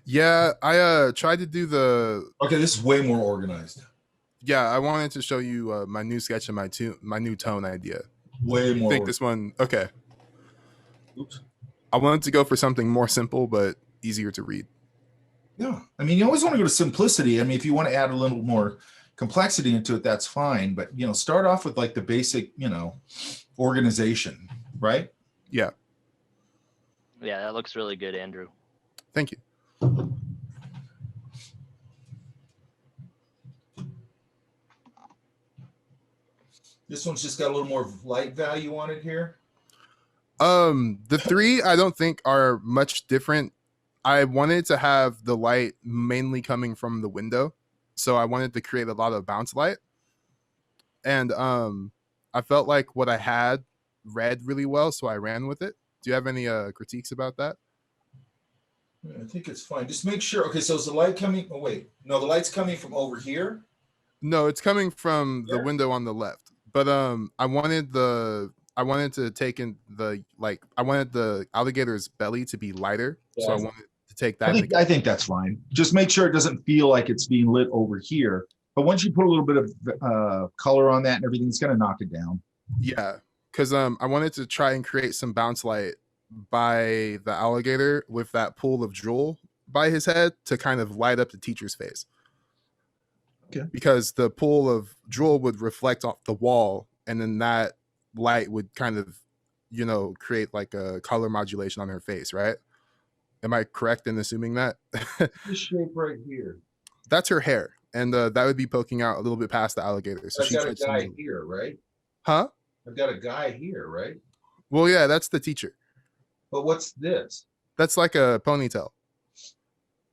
Yeah, I tried to do the. Okay, this is way more organized. Yeah, I wanted to show you my new sketch and my new tone idea. Way You more. think this one? Okay, Oops. I wanted to go for something more simple but easier to read. Yeah, I mean, you always want to go to simplicity. I mean, if you want to add a little more complexity into it, that's fine. But start off with like the basic, organization, right? Yeah, Yeah, that looks really good, Andrew. thank you. This one's just got a little more light value on it here. The three I don't think are much different. I wanted to have the light mainly coming from the window, so I wanted to create a lot of bounce light, and I felt like what I had read really well, so I ran with it. Do you have any critiques about that? I think it's fine. Just make sure. Okay, so is the light coming? Oh wait, no, the light's coming from over here. No, it's coming from the There? window on the left. But I wanted to take in I wanted the alligator's belly to be lighter, so I Yeah, wanted to take I that think into. I think that's fine. Just make sure it doesn't feel like it's being lit over here. But once you put a little bit of color on that and everything, it's going to knock it down. Yeah, because I wanted to try and create some bounce light by the alligator with that pool of drool by his head to kind of light up the teacher's face. Okay. Because the pool of drool would reflect off the wall, and then that light would kind of, create like a color modulation on her face, right? Am I correct in assuming that? This shape right here. That's her hair, and that would be poking out a little bit past the alligator. So I've she got a fits in guy the. here, right? Huh? I've got a guy here, right? Well, yeah, that's the teacher. But what's this? That's like a ponytail.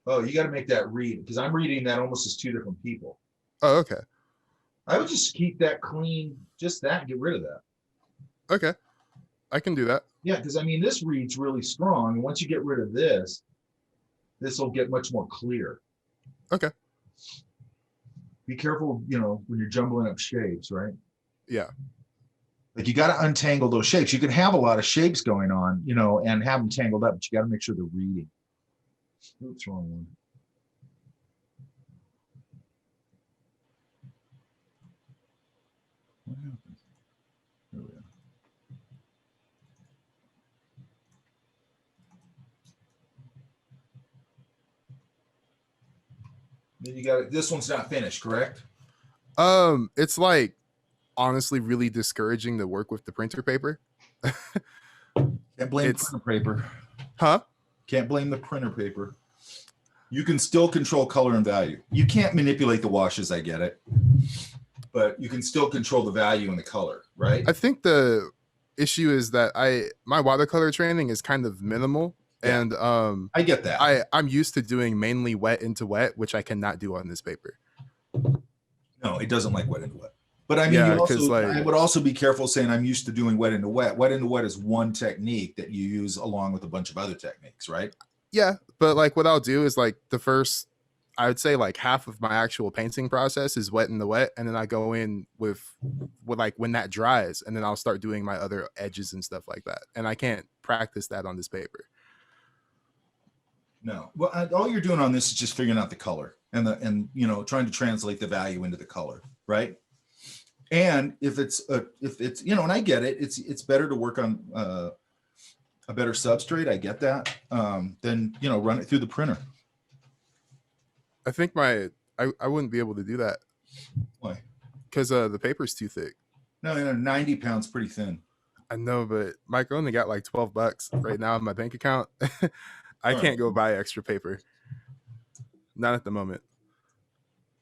Oh, you got to make that read because I'm reading that almost as two different people. Oh, okay. I would just keep that clean, just that, and get rid of that. Okay, I can do that. Yeah, because I mean, this reads really strong. And once you get rid of this, this will get much more clear. Okay. Be careful, when you're jumbling up shapes, right? Yeah. Like you got to untangle those shapes. You can have a lot of shapes going on, and have them tangled up, but you got to make sure they're reading. Oops, wrong one. What happened? There we go. Then you got it. This one's not finished, correct? It's like honestly really discouraging to work with the printer paper. Can't blame It's- printer paper. Huh? Can't blame the printer paper. You can still control color and value. You can't manipulate the washes, I get it. But you can still control the value and the color, right? I think the issue is that my watercolor training is kind of minimal, Yeah. and I get that. I'm used to doing mainly wet into wet, which I cannot do on this paper. No, it doesn't like wet into wet. But I mean, Yeah, you 'cause, also, like- I would also be careful saying I'm used to doing wet into wet. Wet into wet is one technique that you use along with a bunch of other techniques, right? Yeah, but like what I'll do is like the first, I would say like half of my actual painting process is wet in the wet, and then I go in with like when that dries, and then I'll start doing my other edges and stuff like that. And I can't practice that on this paper. No. Well, all you're doing on this is just figuring out the color and trying to translate the value into the color, right? And if it's and I get it, it's better to work on a better substrate. I get that. Then run it through the printer. I think I wouldn't be able to do that. Why? Because the paper's too thick. No, 90 pounds pretty thin. I know, but Mike only got like $12 right now in my bank account. I can't go buy extra paper. Not at the moment.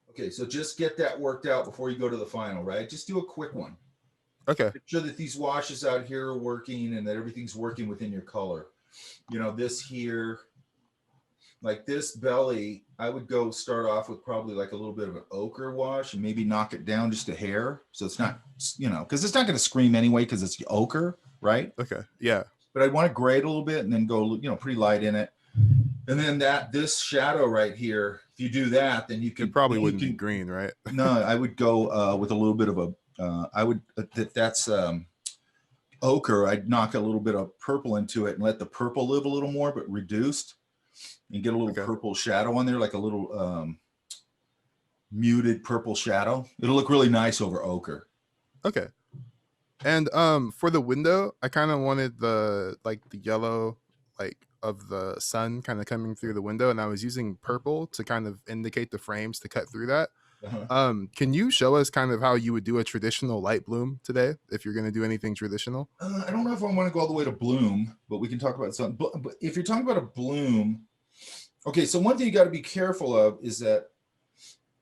Okay, so just get that worked out before you go to the final, right? Just do a quick one. Okay. Make sure that these washes out here are working and that everything's working within your color. This here, like this belly, I would go start off with probably like a little bit of an ochre wash and maybe knock it down just a hair. So it's not, because it's not going to scream anyway because it's ochre, right? Okay. Yeah. But I'd want to grade a little bit and then go, pretty light in it. And then this shadow right here, if you do that, then you can It probably wouldn't be green, right? No, I would go with a little bit of that's ochre. I'd knock a little bit of purple into it and let the purple live a little more, but reduced. and get a little purple shadow on there, like a little muted purple shadow. It'll look really nice over ochre. Okay. And for the window, I kind of wanted the yellow of the sun kind of coming through the window, and I was using purple to kind of indicate the frames to cut through that. Can you show us kind of how you would do a traditional light bloom today if you're going to do anything traditional? I don't know if I want to go all the way to bloom, but we can talk about something. But if you're talking about a bloom, okay, so one thing you got to be careful of is that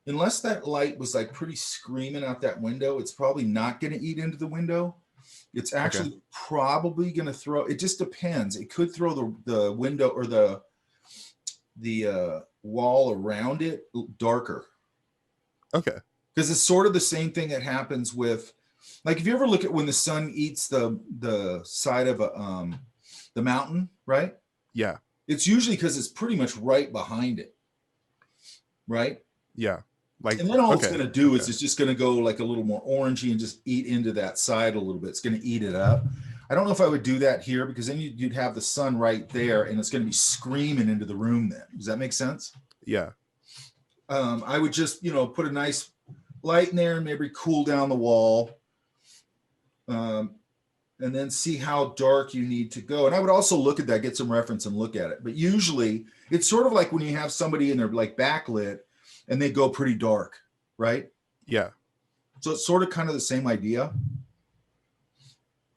unless that light was like pretty screaming out that window, it's probably not going to eat into the window. It's actually probably going to throw, it just depends. It could throw the window or the wall around it darker. Okay. Because it's sort of the same thing that happens with, like, if you ever look at when the sun eats the side of the mountain, right? Yeah. It's usually because it's pretty much right behind it, right? Yeah. And then all it's going to do is it's just going to go like a little more orangey and just eat into that side a little bit. It's going to eat it up. I don't know if I would do that here because then you'd have the sun right there and it's going to be screaming into the room then. Does that make sense? Yeah. I would just, put a nice light in there and maybe cool down the wall. And then see how dark you need to go. And I would also look at that, get some reference and look at it. But usually it's sort of like when you have somebody in there like backlit and they go pretty dark, right? Yeah. So it's sort of kind of the same idea.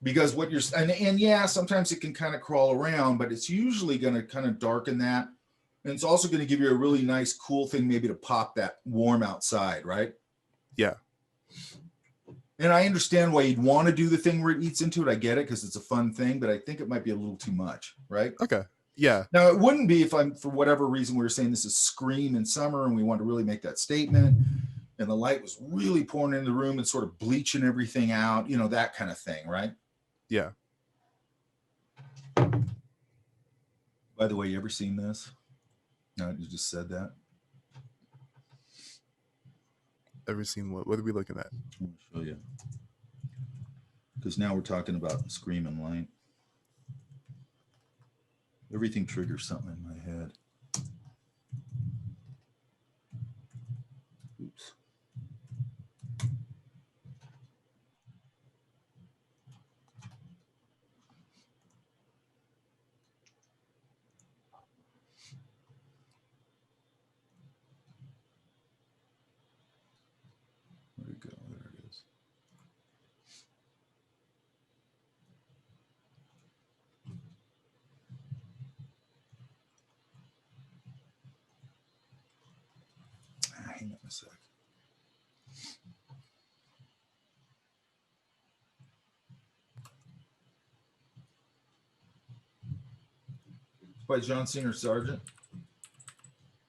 Because what you're, and yeah, sometimes it can kind of crawl around, but it's usually going to kind of darken that. And it's also going to give you a really nice, cool thing, maybe to pop that warm outside, right? Yeah. And I understand why you'd want to do the thing where it eats into it. I get it because it's a fun thing, but I think it might be a little too much, right? Okay. Yeah. Now, it wouldn't be if I'm, for whatever reason, we were saying this is Scream in summer and we want to really make that statement and the light was really pouring into the room and sort of bleaching everything out, that kind of thing, right? Yeah. By the way, you ever seen this? No, you just said that. Ever seen what? What are we looking at? I'll show you. Because now we're talking about Scream and light. Everything triggers something in my head. Oops. Where'd it go? There it is. Hang on a sec. It's by John Singer Sargent.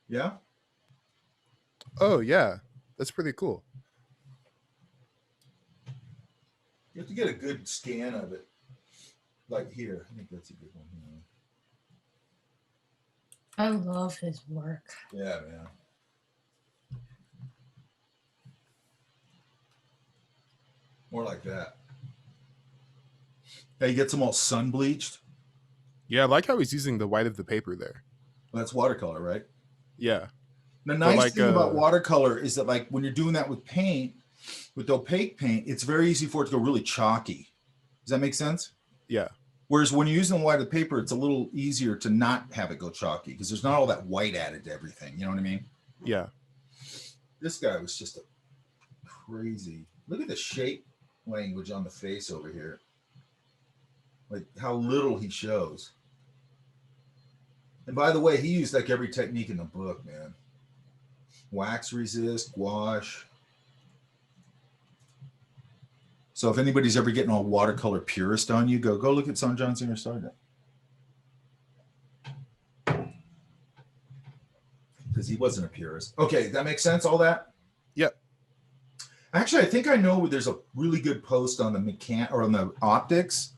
Yeah? Oh, yeah. That's pretty cool. You have to get a good scan of it. Like here. I think that's a good one. I love his work. Yeah, man. More like that. Yeah, he gets them all sun bleached. Yeah, I like how he's using the white of the paper there. Well, that's watercolor, right? Yeah. The nice thing about watercolor is that, like, when you're doing that with paint, with opaque paint, it's very easy for it to go really chalky. Does that make sense? Yeah. Whereas when you're using the white of the paper, it's a little easier to not have it go chalky because there's not all that white added to everything. You know what I mean? Yeah. This guy was just a crazy. Look at the shape language on the face over here. Like how little he shows. And by the way, he used like every technique in the book, man. Wax resist, gouache. So if anybody's ever getting all watercolor purist on you, go look at some John Singer Sargent. Because he wasn't a purist. Okay, that makes sense, all that? Yep. Actually, I think I know there's a really good post on the on the optics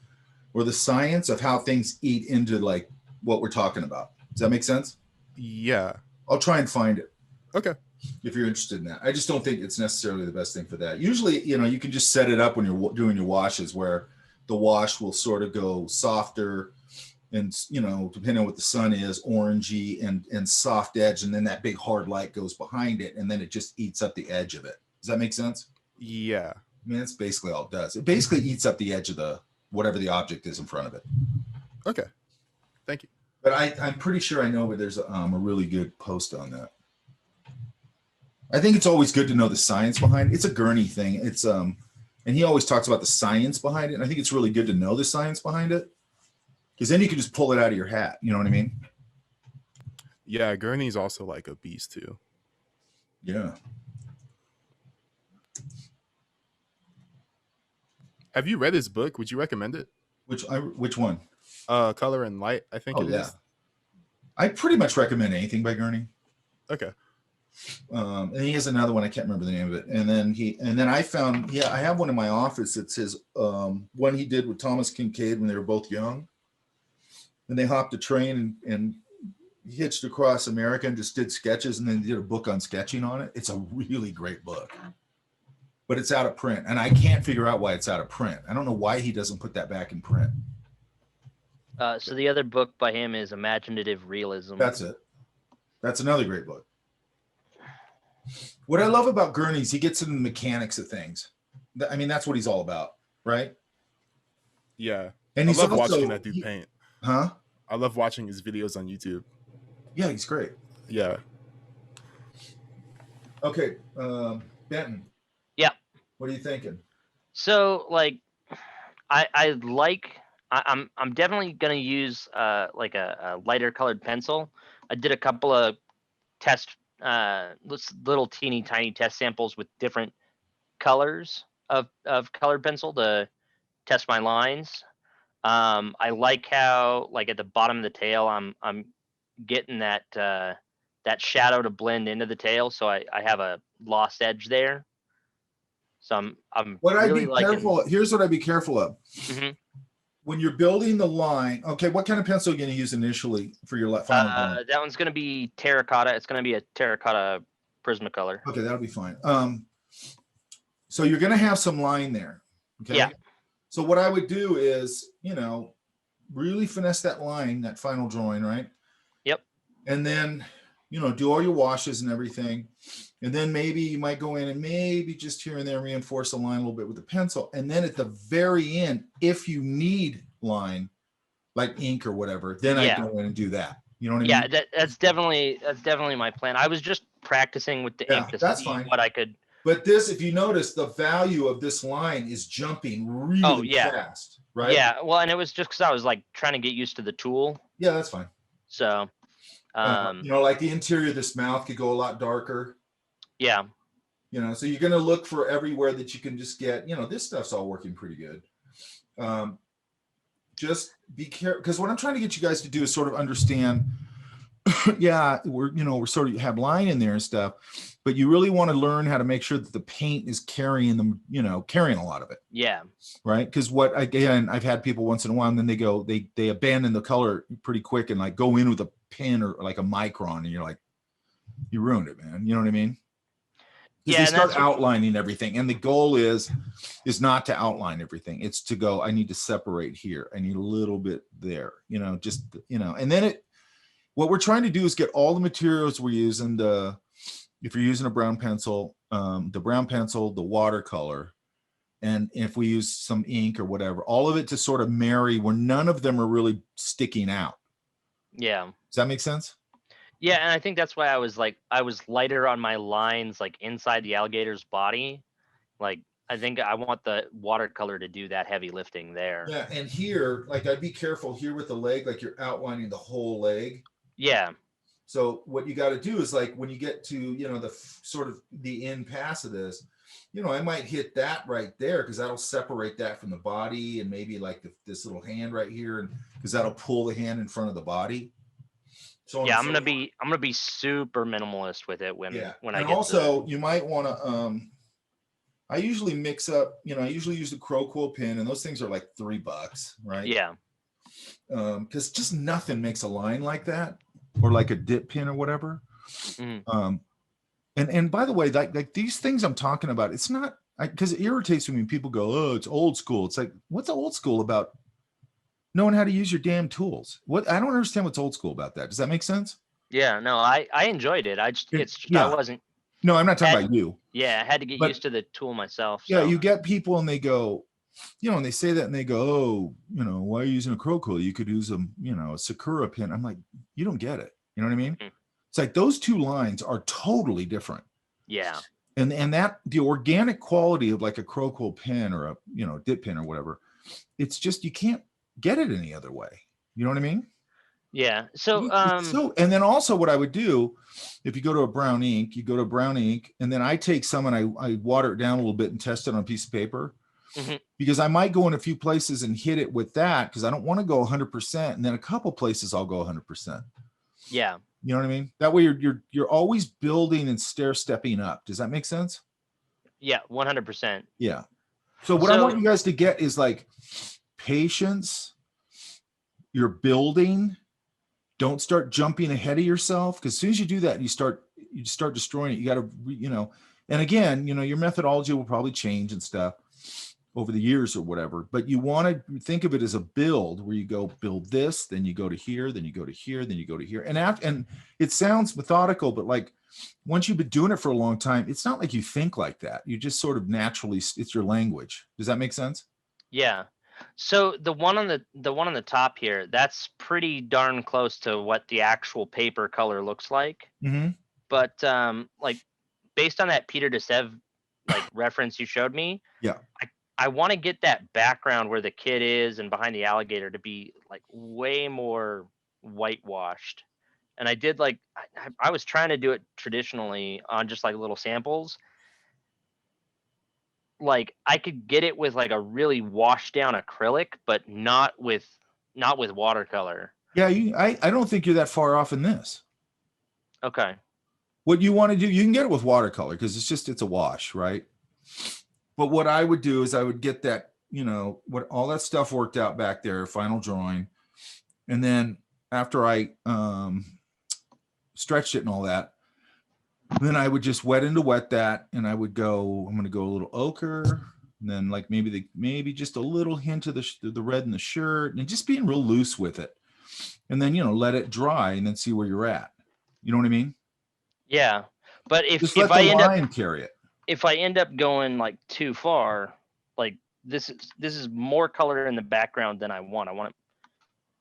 or the science of how things eat into like what we're talking about. Does that make sense? Yeah. I'll try and find it. Okay. If you're interested in that. I just don't think it's necessarily the best thing for that. Usually, you can just set it up when you're doing your washes where the wash will sort of go softer and depending on what the sun is, orangey and soft edge, and then that big hard light goes behind it, and then it just eats up the edge of it. Does that make sense? Yeah. I mean, that's basically all it does. It basically eats up the edge of the whatever the object is in front of it. Okay. Thank you. But I'm pretty sure I know, but there's a really good post on that. I think it's always good to know the science behind it. It's a Gurney thing. It's and he always talks about the science behind it. And I think it's really good to know the science behind it, because then you can just pull it out of your hat. You know what I mean? Yeah, Gurney's also like a beast too. Yeah. Have you read his book? Would you recommend it? Which one? Color and Light, I think it is. I pretty much recommend anything by Gurney. Okay. And he has another one, I can't remember the name of it. And then I found, I have one in my office. It's his one he did with Thomas Kincaid when they were both young. And they hopped a train and hitched across America and just did sketches, and then did a book on sketching on it. It's a really great book. But it's out of print, and I can't figure out why it's out of print. I don't know why he doesn't put that back in print. So the other book by him is Imaginative Realism. That's it. That's another great book. What I love about Gurney is he gets into the mechanics of things. I mean, that's what he's all about, right? Yeah. And I he's love also, watching that dude paint. Huh? I love watching his videos on YouTube. Yeah, he's great. Yeah. Okay, Benton. Yeah. What are you thinking? So like, I'm definitely gonna use like a lighter colored pencil. I did a couple of test little teeny tiny test samples with different colors of colored pencil to test my lines. I like how like at the bottom of the tail I'm getting that shadow to blend into the tail, so I have a lost edge there. So I'm What really I'd be careful. Here's what I'd be careful of. Mhm. When you're building the line, okay, what kind of pencil are you going to use initially for your final line? That one's going to be terracotta. It's going to be a terracotta Prismacolor. Okay, that'll be fine. So you're going to have some line there. Okay. Yeah. So what I would do is, really finesse that line, that final drawing, right? Yep. And then, do all your washes and everything. And then maybe you might go in and maybe just here and there reinforce the line a little bit with the pencil. And then at the very end, if you need line, like ink or whatever, then I go in and do that. You know what I mean? Yeah, that's definitely my plan. I was just practicing with the ink to see what I could. But this, if you notice, the value of this line is jumping really fast, right? Yeah, well, and it was just because I was like trying to get used to the tool. Yeah, that's fine. So, like the interior of this mouth could go a lot darker. Yeah. So you're going to look for everywhere that you can just get, this stuff's all working pretty good. Just be careful, because what I'm trying to get you guys to do is sort of understand, we're sort of have line in there and stuff, but you really want to learn how to make sure that the paint is carrying them, carrying a lot of it. Yeah. Right. Because I've had people once in a while, and then they abandon the color pretty quick and like go in with a pen or like a micron, and you're like, you ruined it, man. You know what I mean? Because they start outlining everything, and the goal is not to outline everything. It's to go, I need to separate here. I need a little bit there, and then what we're trying to do is get all the materials we're using. If you're using a brown pencil, the brown pencil, the watercolor, and if we use some ink or whatever, all of it to sort of marry where none of them are really sticking out. Yeah. Does that make sense? Yeah, and I think that's why I was lighter on my lines, like inside the alligator's body. Like, I think I want the watercolor to do that heavy lifting there. Yeah, and here, like, I'd be careful here with the leg, like you're outlining the whole leg. Yeah. So what you got to do is, like, when you get to, the sort of the end pass of this, I might hit that right there, because that'll separate that from the body, and maybe like this little hand right here, and because that'll pull the hand in front of the body. So yeah, I'm gonna be super minimalist with it when I get. Also, you might want to. I usually mix up. I usually use the Crow Quill pen, and those things are like $3, right? Yeah. Because just nothing makes a line like that, or like a dip pen or whatever. Mm-hmm. And by the way, like these things I'm talking about, it's not because it irritates me when people go, "Oh, it's old school." It's like, what's old school about knowing how to use your damn tools. What I don't understand what's old school about that. Does that make sense? Yeah, no, I enjoyed it. It's just I Yeah. wasn't. No, I'm not talking Had, about you. yeah, I had to get But used to the tool myself. yeah, So you get people and they go, and they say that and they go, oh, why are you using a crow quill? You could use a Sakura pin. I'm like, you don't get it. You know what I mean? Mhm. It's like those two lines are totally different. yeah, And that the organic quality of like a crow quill pin or a dip pin or whatever, it's just you can't get it any other way. You know what I mean? yeah. So And then also what I would do if you go to a brown ink, and then I take some and I water it down a little bit and test it on a piece of paper. Mhm. Because I might go in a few places and hit it with that because I don't want to go 100%, and then a couple places I'll go 100%. yeah, You know what I mean? That way you're always building and stair stepping up. Does that make sense? yeah, 100%. Yeah. So what I want you guys to get is like patience. You're building. Don't start jumping ahead of yourself, because as soon as you do that, you start destroying it. You got to, and again, your methodology will probably change and stuff over the years or whatever, but you want to think of it as a build where you go build this, then you go to here, then you go to here, then you go to here. And it sounds methodical, but like once you've been doing it for a long time, it's not like you think like that. You just sort of naturally, it's your language. Does that make sense? Yeah. So the one on the top here, that's pretty darn close to what the actual paper color looks like. Mm-hmm. But like based on that Peter DeSev like reference you showed me, Yeah. I want to get that background where the kid is and behind the alligator to be like way more whitewashed. And I did like I was trying to do it traditionally on just like little samples. Like I could get it with like a really washed down acrylic, but not with watercolor. Yeah. I don't think you're that far off in this. Okay. What you want to do, you can get it with watercolor because it's a wash, right? But what I would do is I would get that, what all that stuff worked out back there, final drawing. And then after I stretched it and all that, then I would just wet that, and I would go, I'm going to go a little ochre, and then like maybe just a little hint of the red in the shirt, and just being real loose with it. And then, let it dry and then see where you're at. You know what I mean? Yeah. But Just if let I the end up line carry it. if I end up going like too far, like this is more color in the background than I want. I want it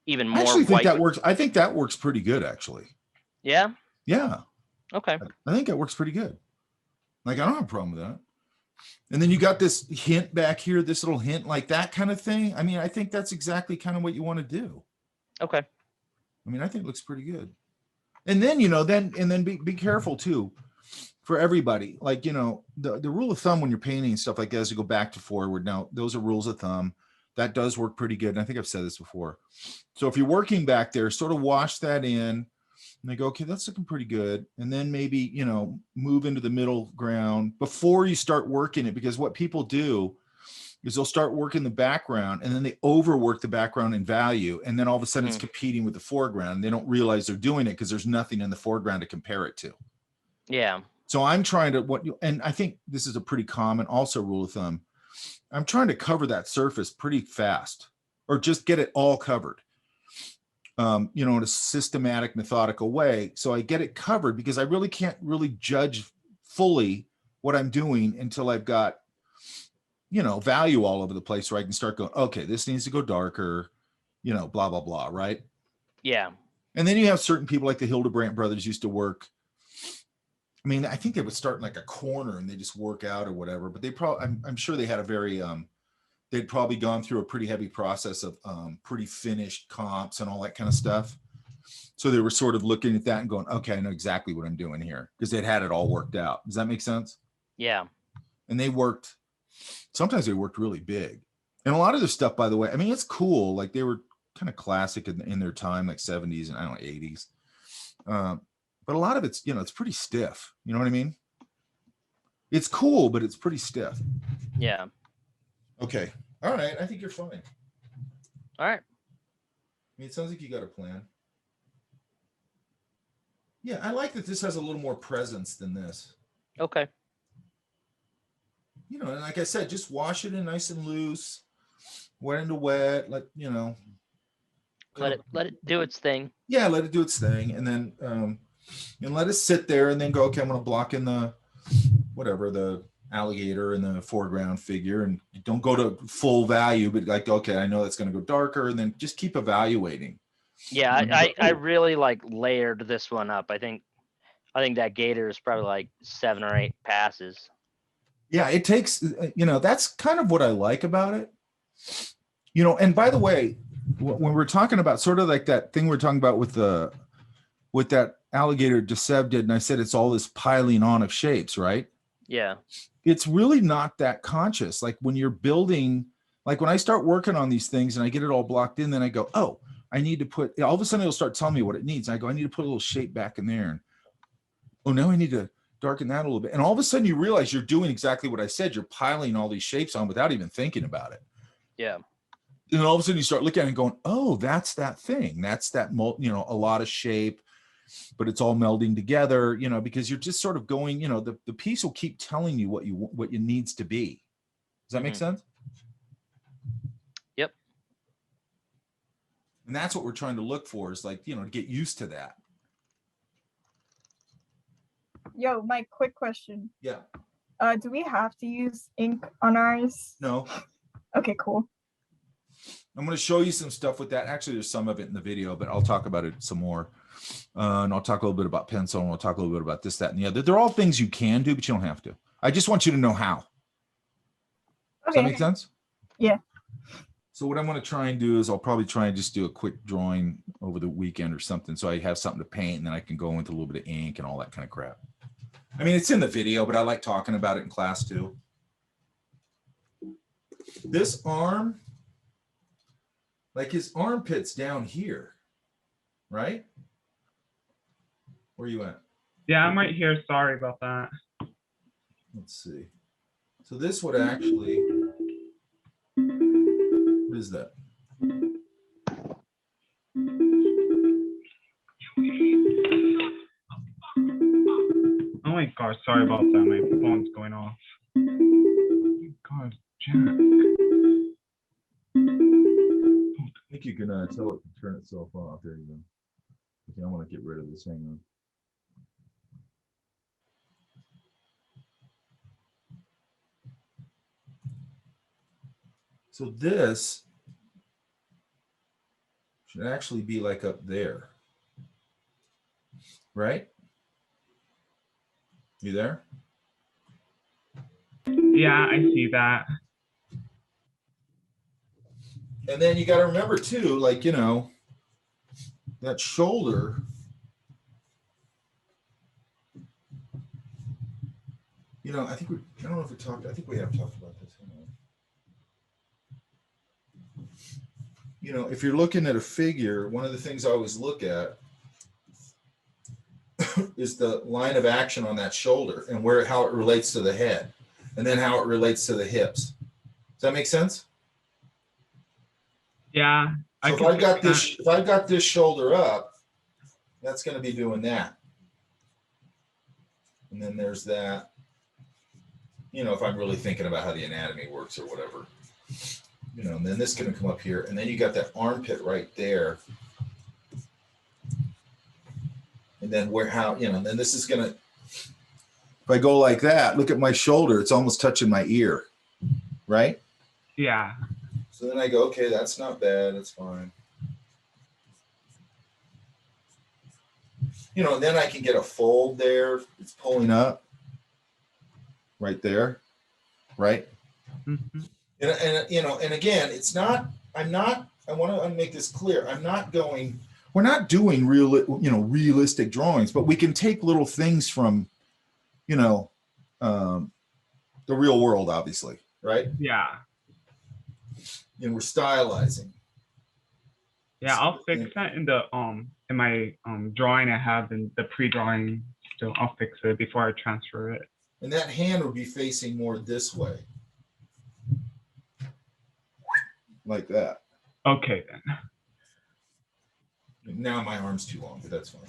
even I more actually think white. that works. I think that works pretty good, actually. Yeah. Yeah. Okay. I think that works pretty good. Like, I don't have a problem with that. And then you got this hint back here, this little hint, like that kind of thing. I mean, I think that's exactly kind of what you want to do. Okay. I mean, I think it looks pretty good. And then, then be careful too for everybody. Like, the rule of thumb when you're painting and stuff like that is to go back to forward. Now, those are rules of thumb. That does work pretty good. And I think I've said this before. So if you're working back there, sort of wash that in. And they go, okay, that's looking pretty good. And then maybe, move into the middle ground before you start working it. Because what people do is they'll start working the background and then they overwork the background in value. And then all of a sudden it's competing with the foreground. And they don't realize they're doing it because there's nothing in the foreground to compare it to. Yeah. So I'm trying to, and I think this is a pretty common also rule of thumb. I'm trying to cover that surface pretty fast, or just get it all covered. In a systematic, methodical way. So I get it covered because I really can't really judge fully what I'm doing until I've got, value all over the place where I can start going, okay, this needs to go darker, blah, blah, blah. Right. Yeah. And then you have certain people like the Hildebrandt brothers used to work. I mean, I think they would start in like a corner and they just work out or whatever, but they probably, I'm sure they had a very, they'd probably gone through a pretty heavy process of pretty finished comps and all that kind of stuff. So they were sort of looking at that and going, okay, I know exactly what I'm doing here, because they'd had it all worked out. Does that make sense? Yeah. And sometimes they worked really big. And a lot of their stuff, by the way, I mean, it's cool. Like they were kind of classic in their time, like 70s and I don't know, 80s. But a lot of it's, it's pretty stiff. You know what I mean? It's cool, but it's pretty stiff. Yeah. Okay. All right. I think you're fine. All right. I mean, it sounds like you got a plan. Yeah, I like that this has a little more presence than this. Okay. And like I said, just wash it in nice and loose, wet into wet. let it do its thing. Yeah, let it do its thing, and then and let it sit there, and then go. Okay, I'm going to block in the whatever the alligator in the foreground figure, and don't go to full value, but like, okay, I know that's going to go darker, and then just keep evaluating. Yeah, I really like layered this one up. I think that gator is probably like 7 or 8 passes. Yeah, it takes, that's kind of what I like about it. And by the way, when we're talking about sort of like that thing we're talking about with that alligator Desev did, and I said it's all this piling on of shapes, right? Yeah. It's really not that conscious. Like when you're building, like when I start working on these things and I get it all blocked in, then I go, oh, I need to put, all of a sudden it'll start telling me what it needs. I go, I need to put a little shape back in there. And oh, now I need to darken that a little bit. And all of a sudden you realize you're doing exactly what I said. You're piling all these shapes on without even thinking about it. Yeah. And all of a sudden you start looking at it and going, oh, that's that thing. That's that, a lot of shape, but it's all melding together, because you're just sort of going, the piece will keep telling you what it needs to be. Does that make sense? Yep. And that's what we're trying to look for, is like, to get used to that. Yo, Mike, quick question. Yeah. Do we have to use ink on ours? No. Okay, cool. I'm going to show you some stuff with that. Actually, there's some of it in the video, but I'll talk about it some more. And I'll talk a little bit about pencil, and we'll talk a little bit about this, that, and the other. They're all things you can do, but you don't have to. I just want you to know how. Does that make sense? Yeah. So what I'm going to try and do is I'll probably try and just do a quick drawing over the weekend or something, so I have something to paint, and then I can go into a little bit of ink and all that kind of crap. I mean, it's in the video, but I like talking about it in class too. This arm, like his armpit's down here, right? Where you at? Yeah, I'm right here. Sorry about that. Let's see. So this would actually, what is that? Oh my God, sorry about that. My phone's going off. Oh my God, Jack. I think you can tell it to turn itself off. There you go. Okay, I want to get rid of this. Hang on. So this should actually be like up there, right? You there? Yeah, I see that. And then you got to remember too, like, that shoulder. I think I don't know if we talked, I think we have talked about this. If you're looking at a figure, one of the things I always look at is the line of action on that shoulder and how it relates to the head, and then how it relates to the hips. Does that make sense? Yeah. So if I've got this shoulder up, that's going to be doing that. And then there's that. If I'm really thinking about how the anatomy works or whatever, and then this is going to come up here, and then you got that armpit right there. And then then this is going to, if I go like that, look at my shoulder, it's almost touching my ear, right? Yeah. So then I go, okay, that's not bad, that's fine. And then I can get a fold there, it's pulling up. Right there, right? Mm-hmm. And again, it's not, I want to make this clear. We're not doing realistic drawings, but we can take little things from, the real world, obviously, right? Yeah. We're stylizing. Yeah, I'll fix that in the in my drawing I have in the pre-drawing. So I'll fix it before I transfer it. And that hand would be facing more this way. Like that. Okay, then. Now my arm's too long, but that's fine.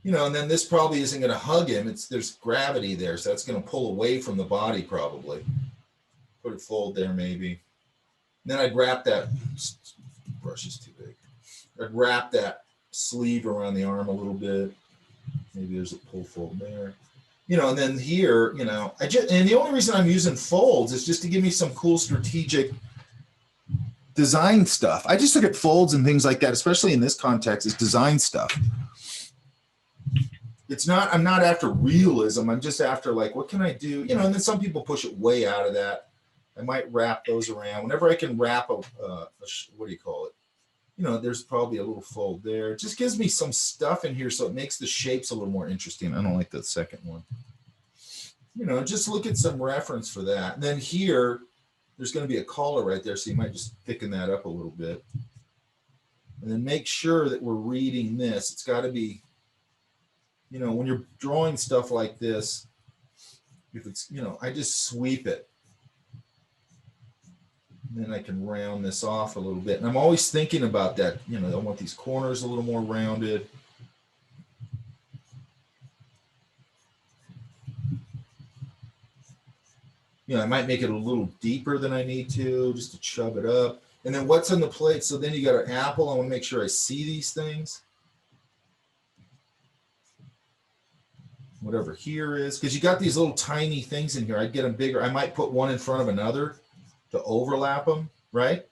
And then this probably isn't going to hug him. There's gravity there, so that's going to pull away from the body probably. Put it fold there maybe. And then I'd wrap that. Brush is too big. I'd wrap that sleeve around the arm a little bit. Maybe there's a pull fold there. You know, and then here, you know, and the only reason I'm using folds is just to give me some cool strategic design stuff. I just look at folds and things like that, especially in this context, is design stuff. It's not, I'm not after realism. I'm just after like, what can I do? You know, and then some people push it way out of that. I might wrap those around. Whenever I can wrap what do you call it? You know, there's probably a little fold there. It just gives me some stuff in here so it makes the shapes a little more interesting. I don't like the second one. You know, just look at some reference for that. And then here, there's going to be a collar right there, so you might just thicken that up a little bit. And then make sure that we're reading this. It's got to be, you know, when you're drawing stuff like this, if it's, you know, I just sweep it. And then I can round this off a little bit. And I'm always thinking about that. You know, I want these corners a little more rounded. You know, I might make it a little deeper than I need to, just to chub it up. And then what's on the plate? So then you got an apple. I want to make sure I see these things. Whatever here is, because you got these little tiny things in here. I'd get them bigger. I might put one in front of another to overlap them, right?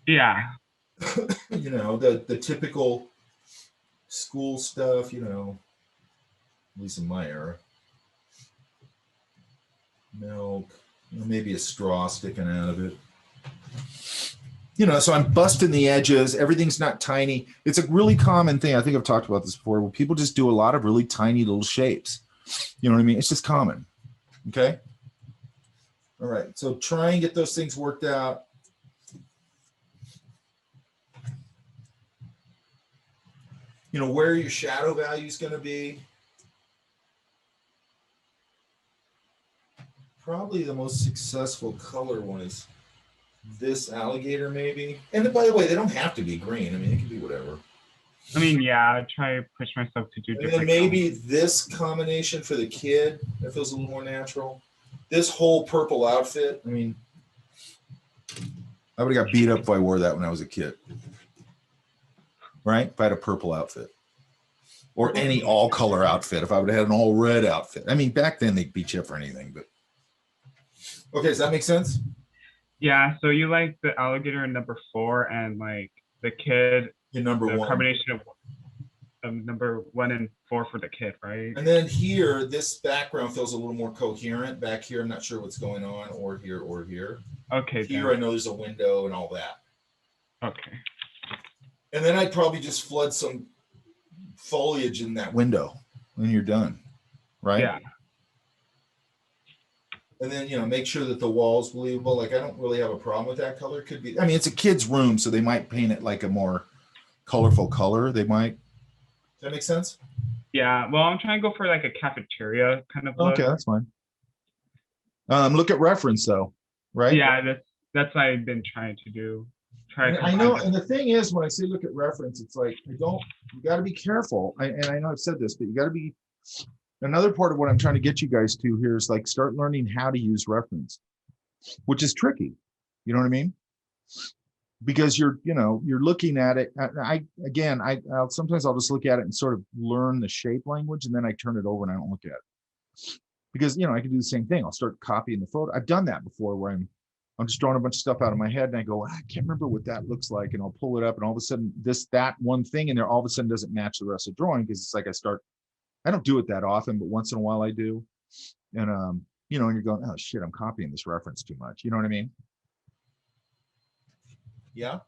Yeah. You know, the typical school stuff, you know, at least in my era. Milk, you know, maybe a straw sticking out of it. You know, so I'm busting the edges. Everything's not tiny. It's a really common thing. I think I've talked about this before, where people just do a lot of really tiny little shapes. You know what I mean? It's just common. Okay. All right. So try and get those things worked out. You know, where your shadow value is going to be. Probably the most successful color one is this alligator, maybe. And by the way, they don't have to be green. I mean, it can be whatever. I mean, yeah, I try to push myself to do And different then maybe colors. this combination for the kid, that feels a little more natural. This whole purple outfit, I mean, I would have got beat up if I wore that when I was a kid. Right? If I had a purple outfit. Or any all color outfit, if I would have had an all red outfit. I mean, back then they'd beat you up for anything, but. Okay, does that make sense? Yeah, so you like the alligator in number 4 and like the kid, In number the 1. combination of number 1 and 4 for the kid, right? And then here, this background feels a little more coherent. Back here, I'm not sure what's going on, or here, or here. Okay. Here, then. I know there's a window and all that. Okay. And then I'd probably just flood some foliage in that window when you're done, right? Yeah. And then, you know, make sure that the wall's believable. Like, I don't really have a problem with that color. Could be, I mean, it's a kid's room, so they might paint it like a more colorful color. They might. Does that make sense? Yeah, well, I'm trying to go for like a cafeteria kind of look. Okay, that's fine. Look at reference though, right? Yeah, that's what I've been trying to do. I know, and the thing is, when I say look at reference, it's like, you got to be careful. And I know I've said this, but you got to be, another part of what I'm trying to get you guys to here is like, start learning how to use reference, which is tricky. You know what I mean? Because you're looking at it. I'll sometimes I'll just look at it and sort of learn the shape language, and then I turn it over and I don't look at it. Because, you know, I can do the same thing. I'll start copying the photo. I've done that before where I'm just drawing a bunch of stuff out of my head and I go, I can't remember what that looks like. And I'll pull it up and all of a sudden that one thing in there all of a sudden doesn't match the rest of the drawing, because it's like I don't do it that often, but once in a while I do. And, you know, and you're going, oh shit, I'm copying this reference too much. You know what I mean? Yeah.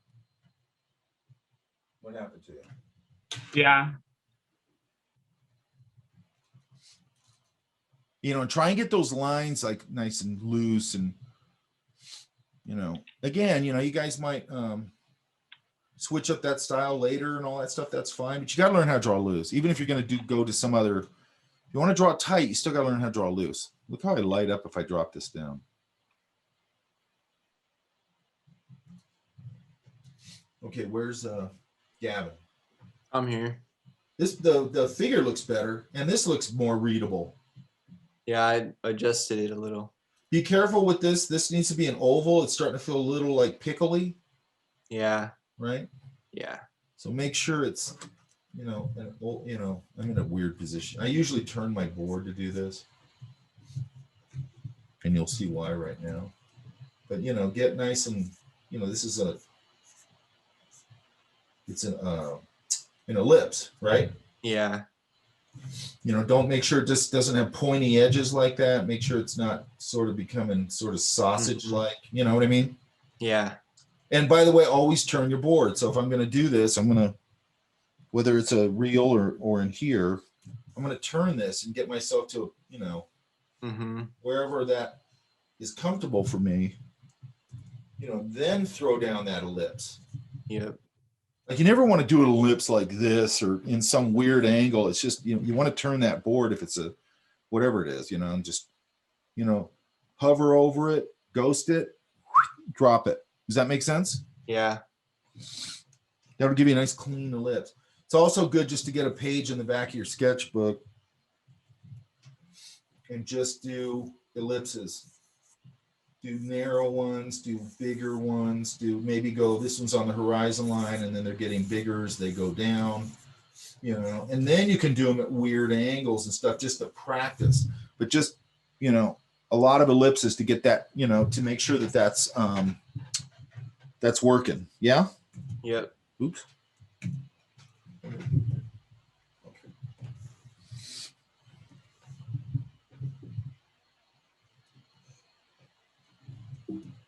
What happened to you? Yeah. You know, and try and get those lines like nice and loose, and, you know, again, you know, you guys might switch up that style later and all that stuff. That's fine, but you got to learn how to draw loose. Even if you're going to go to some other, if you want to draw it tight, you still got to learn how to draw loose. Look how I light up if I drop this down. Okay, where's Gavin? I'm here. The figure looks better, and this looks more readable. Yeah, I adjusted it a little. Be careful with this. This needs to be an oval. It's starting to feel a little like pickly. Yeah. Right? Yeah. So make sure it's, I'm in a weird position. I usually turn my board to do this. And you'll see why right now. But, get nice and, this is it's an ellipse, right? Yeah. Don't make sure it just doesn't have pointy edges like that. Make sure it's not sort of becoming sort of sausage-like, you know what I mean? Yeah. And by the way, always turn your board. So if I'm going to do this, I'm going to, whether it's a reel or in here, I'm going to turn this and get myself to, wherever that is comfortable for me, then throw down that ellipse. Yep. Like you never want to do an ellipse like this or in some weird angle. It's just, you want to turn that board if it's a, whatever it is, and just, hover over it, ghost it, drop it. Does that make sense? Yeah. That'll give you a nice clean ellipse. It's also good just to get a page in the back of your sketchbook and just do ellipses. Do narrow ones, do bigger ones, maybe go, this one's on the horizon line and then they're getting bigger as they go down, and then you can do them at weird angles and stuff just to practice. But just, a lot of ellipses to get that, to make sure that that's working. Yeah? Yep. Oops.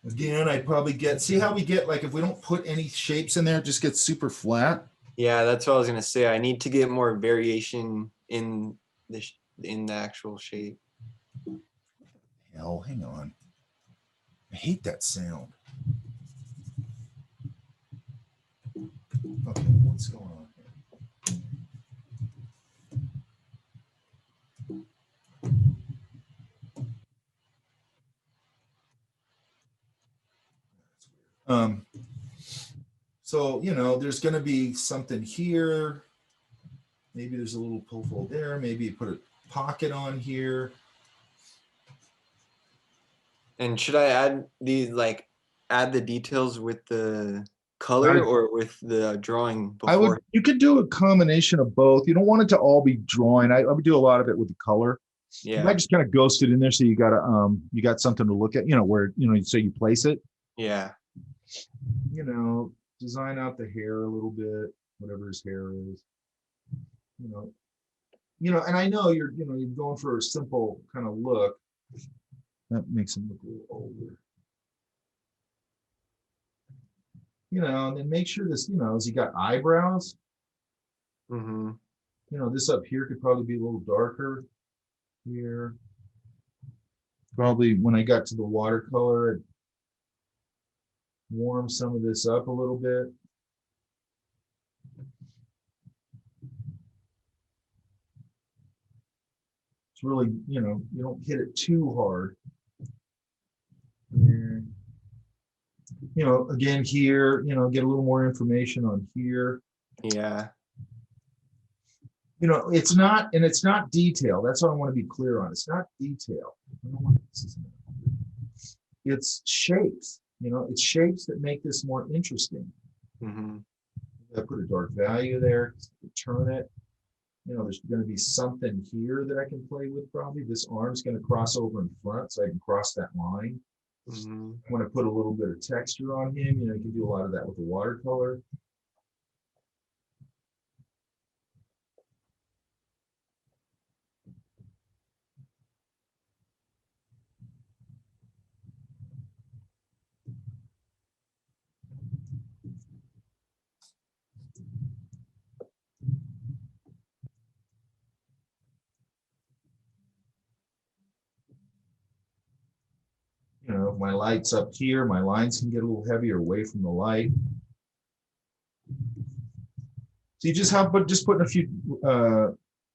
Again, I'd probably see how we get, like, if we don't put any shapes in there, it just gets super flat. Yeah, that's what I was gonna say. I need to get more variation in the actual shape. Hell, hang on. I hate that sound. Okay, what's going on here? So, there's going to be something here. Maybe there's a little pull fold there. Maybe you put a pocket on here. And should I add the details with the color or with the drawing before? You could do a combination of both. You don't want it to all be drawing. I would do a lot of it with the color. Yeah. You might just kind of ghost it in there so you got something to look at, where, so you place it. Yeah. Design out the hair a little bit, whatever his hair is. And I know you're going for a simple kind of look. That makes him look a little older. And then make sure this, has he got eyebrows? Mm-hmm. This up here could probably be a little darker here. Probably when I got to the watercolor, I'd warm some of this up a little bit. It's really, you don't hit it too hard. And, again here, get a little more information on here. Yeah. It's not detail. That's what I want to be clear on. It's not detail. It's shapes. It's shapes that make this more interesting. Mm-hmm. I put a dark value there, turn it. There's going to be something here that I can play with probably. This arm's going to cross over in front, so I can cross that line. Mm-hmm. I want to put a little bit of texture on him. You can do a lot of that with the watercolor. If my light's up here, my lines can get a little heavier away from the light. So you just putting a few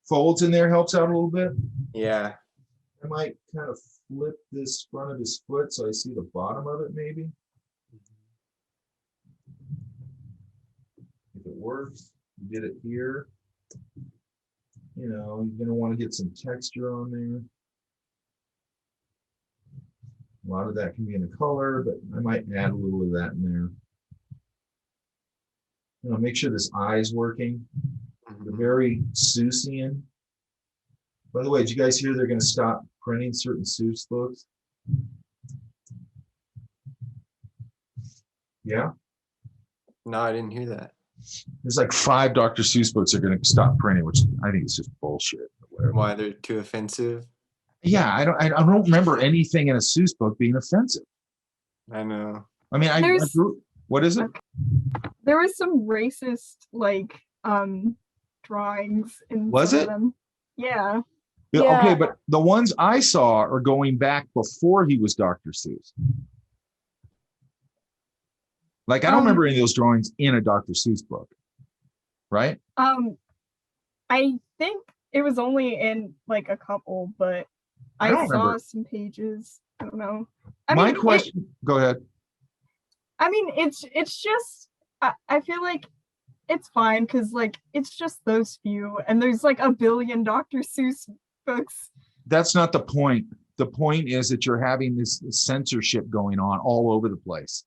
folds in there helps out a little bit. Yeah. I might kind of flip this front of his foot so I see the bottom of it maybe. If it works, you get it here. You're going to want to get some texture on there. A lot of that can be in the color, but I might add a little of that in there. Make sure this eye is working. They're Mhm. very Seussian. By the way, did you guys hear they're going to stop printing certain Seuss books? Yeah, No, I didn't hear that. there's like 5 Dr. Seuss books are going to stop printing, which I think is just bullshit. But whatever. Why they're too offensive? Yeah, I don't remember anything in a Seuss book being offensive. I know. I mean, I There's- grew, what is it? There was some racist like drawings in Was some it? of them. Yeah. Yeah, Yeah. okay, but the ones I saw are going back before he was Dr. Seuss. Like, I don't remember any of those drawings in a Dr. Seuss book, right? I think it was only in like a couple, but I I don't saw remember. some pages. I don't know. My mean, question, go ahead. It's just I feel like it's fine because like it's just those few, and there's like a billion Dr. Seuss books. That's not the point. The point is that you're having this censorship going on all over the place.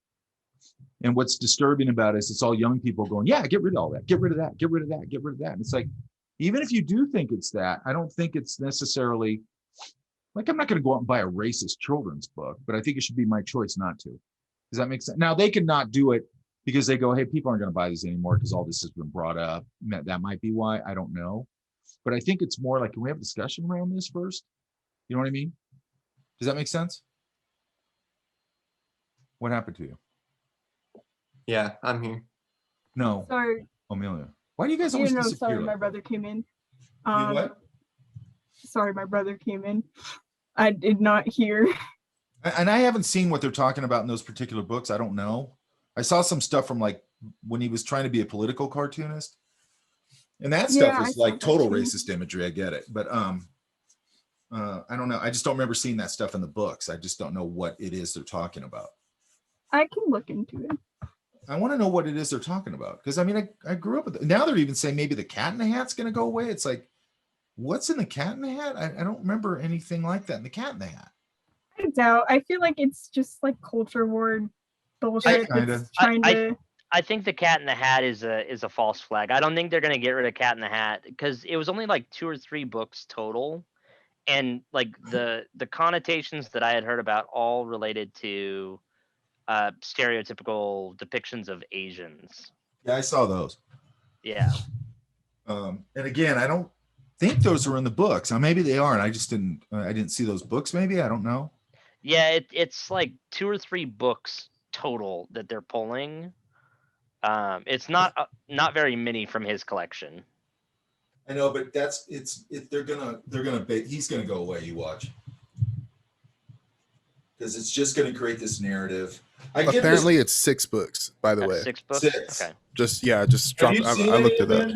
And what's disturbing about it is it's all young people going, yeah, get rid of all that, get rid of that, get rid of that, get rid of that. And it's like, even if you do think it's that, I don't think it's necessarily like, I'm not going to go out and buy a racist children's book, but I think it should be my choice not to. Does that make sense? Now they can not do it because they go, hey, people aren't going to buy these anymore because all this has been brought up. That might be why. I don't know. But I think it's more like, can we have a discussion around this first? You know what I mean? Does that make sense? What happened to you? Yeah, I'm here. No, Sorry, Amelia. Why do you guys you always know, disappear? sorry, like my that? brother came in. what? Sorry, my brother came in. I did not hear. And I haven't seen what they're talking about in those particular books. I don't know. I saw some stuff from like when he was trying to be a political cartoonist. And that Yeah, stuff I is saw like that total too. racist imagery. I get it. But I don't know. I just don't remember seeing that stuff in the books. I just don't know what it is they're talking about. I can look into it. I want to know what it is they're talking about. Because I mean, I grew up with it. Now they're even saying maybe the Cat in the Hat's going to go away. It's like, what's in the Cat in the Hat? I don't remember anything like that in the Cat in the Hat. I doubt. I feel like it's just like culture war bullshit. kinda. That's trying to. I think the Cat in the Hat is a false flag. I don't think they're gonna get rid of Cat in the Hat because it was only like 2 or 3 books total, and like the connotations that I had heard about all related to stereotypical depictions of Asians. Yeah, I saw those. Yeah. And again, I don't think those are in the books. Now maybe they are, and I just didn't. I didn't see those books. Maybe I don't know. Yeah, it's like 2 or 3 books total that they're pulling. It's not very many from his collection. I know, but they're gonna he's gonna go away. You watch, because it's just gonna create this narrative. Apparently, it's 6 books. By the way, 6 books. 6. Okay. just Have drop. you seen I any looked of it them, up.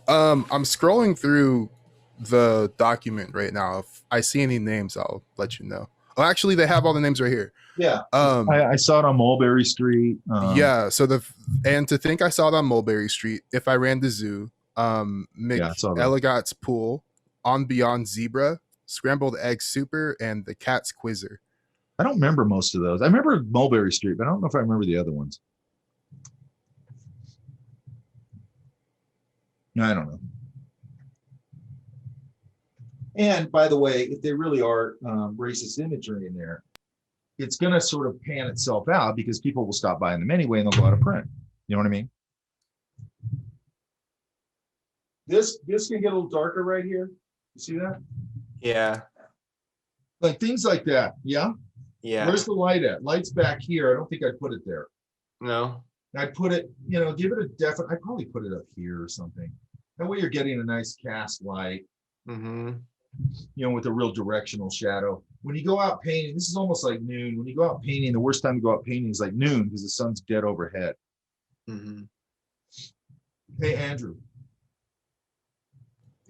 Andrew? I'm scrolling through the document right now. If I see any names, I'll let you know. Oh, actually, they have all the names right here. Yeah, I saw it on Mulberry Street. Yeah. So and to think I saw it on Mulberry Street. If I ran the zoo, Yeah, I saw that. McElligot's Pool, On Beyond Zebra, Scrambled Egg Super, and the Cat's Quizzer. I don't remember most of those. I remember Mulberry Street, but I don't know if I remember the other ones. I don't know. And by the way, if they really are racist imagery in there, it's going to sort of pan itself out because people will stop buying them anyway and they'll go out of print. You know what I mean? This can get a little darker right here. You see that? Yeah. Like things like that. Yeah. Yeah. Where's the light at? Light's back here. I don't think I'd put it there. No. I'd put it, give it a definite, I'd probably put it up here or something. That way you're getting a nice cast light, Mm-hmm. With a real directional shadow. When you go out painting, this is almost like noon. When you go out painting, the worst time to go out painting is like noon because the sun's dead overhead. Mm-hmm. Hey, Andrew,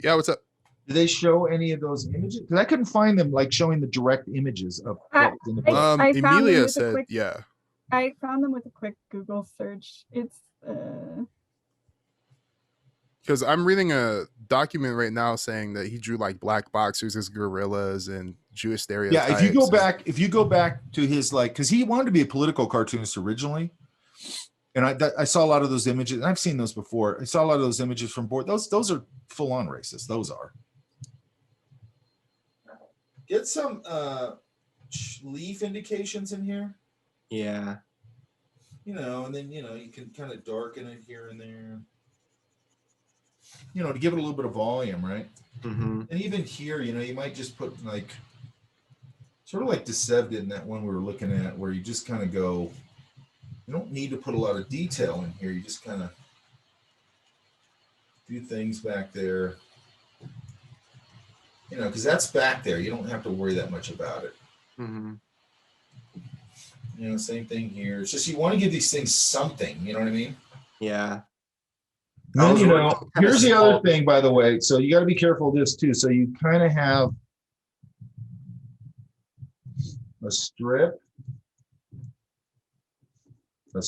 Yeah. What's up? do they show any of those images? Because I couldn't find them like showing the direct images of what was in the book. I found them Emilia with a said, quick- yeah. I found them with a quick Google search. It's Because I'm reading a document right now saying that he drew like black boxers as gorillas and Jewish stereotypes. Yeah, if you go back to his because he wanted to be a political cartoonist originally, And I saw a lot of those images, and I've seen those before. I saw a lot of those images from board. Those are full on racist. Those are. Get some leaf indications in here. Yeah. You know, and then you can kind of darken it here and there. To give it a little bit of volume, right? Mm-hmm. And even here, you might just put like, sort of like Desev did in that one we were looking at, where you just kind of go. You don't need to put a lot of detail in here. You just kind of do things back there. Because that's back there. You don't have to worry that much about it. Mm-hmm. Same thing here. It's just you want to give these things something. You know what I mean? Yeah. And then, here's the other thing, by the way. So you got to be careful of this too. So you kind of have a strip, and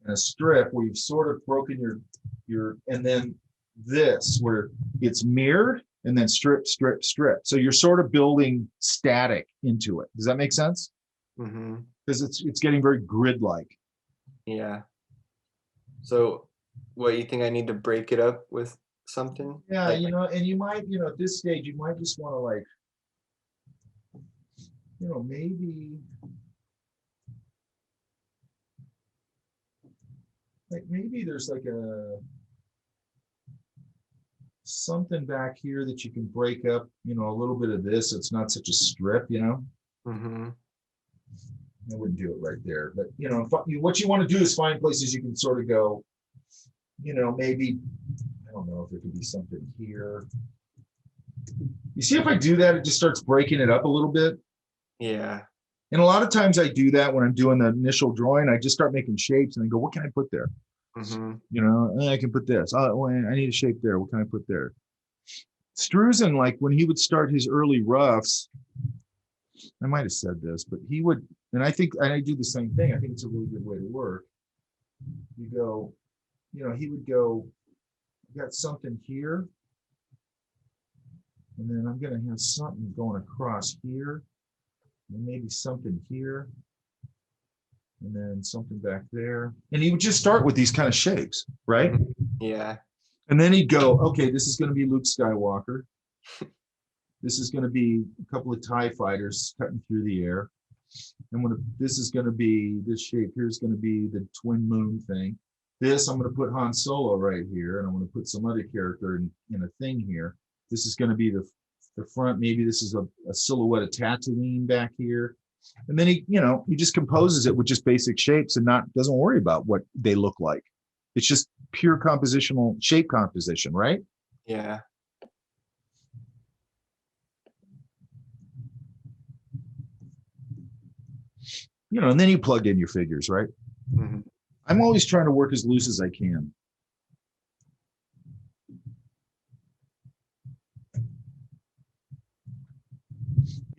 a strip where you've sort of broken your, and then this where it's mirrored, and then strip. So you're sort of building static into it. Does that make sense? Mm-hmm. Because it's getting very grid-like. Yeah. So what, you think I need to break it up with something? Yeah, Like, and you might, at this stage, you might just want to maybe there's like something back here that you can break up, a little bit of this. It's not such a strip, Mm-hmm. I wouldn't do it right there, but what you want to do is find places you can sort of go, maybe, I don't know if there could be something here. You see, if I do that, it just starts breaking it up a little bit. Yeah. And a lot of times I do that when I'm doing the initial drawing. I just start making shapes and then go, what can I put there? Mm-hmm. I can put this. Oh, I need a shape there. What can I put there? Struzen, like when he would start his early roughs, I might have said this, but he would, and I do the same thing. I think it's a really good way to work. You go, he would go, I got something here, and then I'm going to have something going across here, and maybe something here, and then something back there. And he would just start with these kind of shapes, right? Yeah. And then he'd go, okay, this is going to be Luke Skywalker. This is going to be a couple of TIE fighters cutting through the air. And this is going to be, this shape here is going to be the twin moon thing. This, I'm going to put Han Solo right here, and I'm going to put some other character in a thing here. This is going to be the front. Maybe this is a silhouette of Tatooine back here. And then he just composes it with just basic shapes and doesn't worry about what they look like. It's just pure compositional shape composition, right? Yeah. And then you plug in your figures, right? Mm-hmm. I'm always trying to work as loose as I can.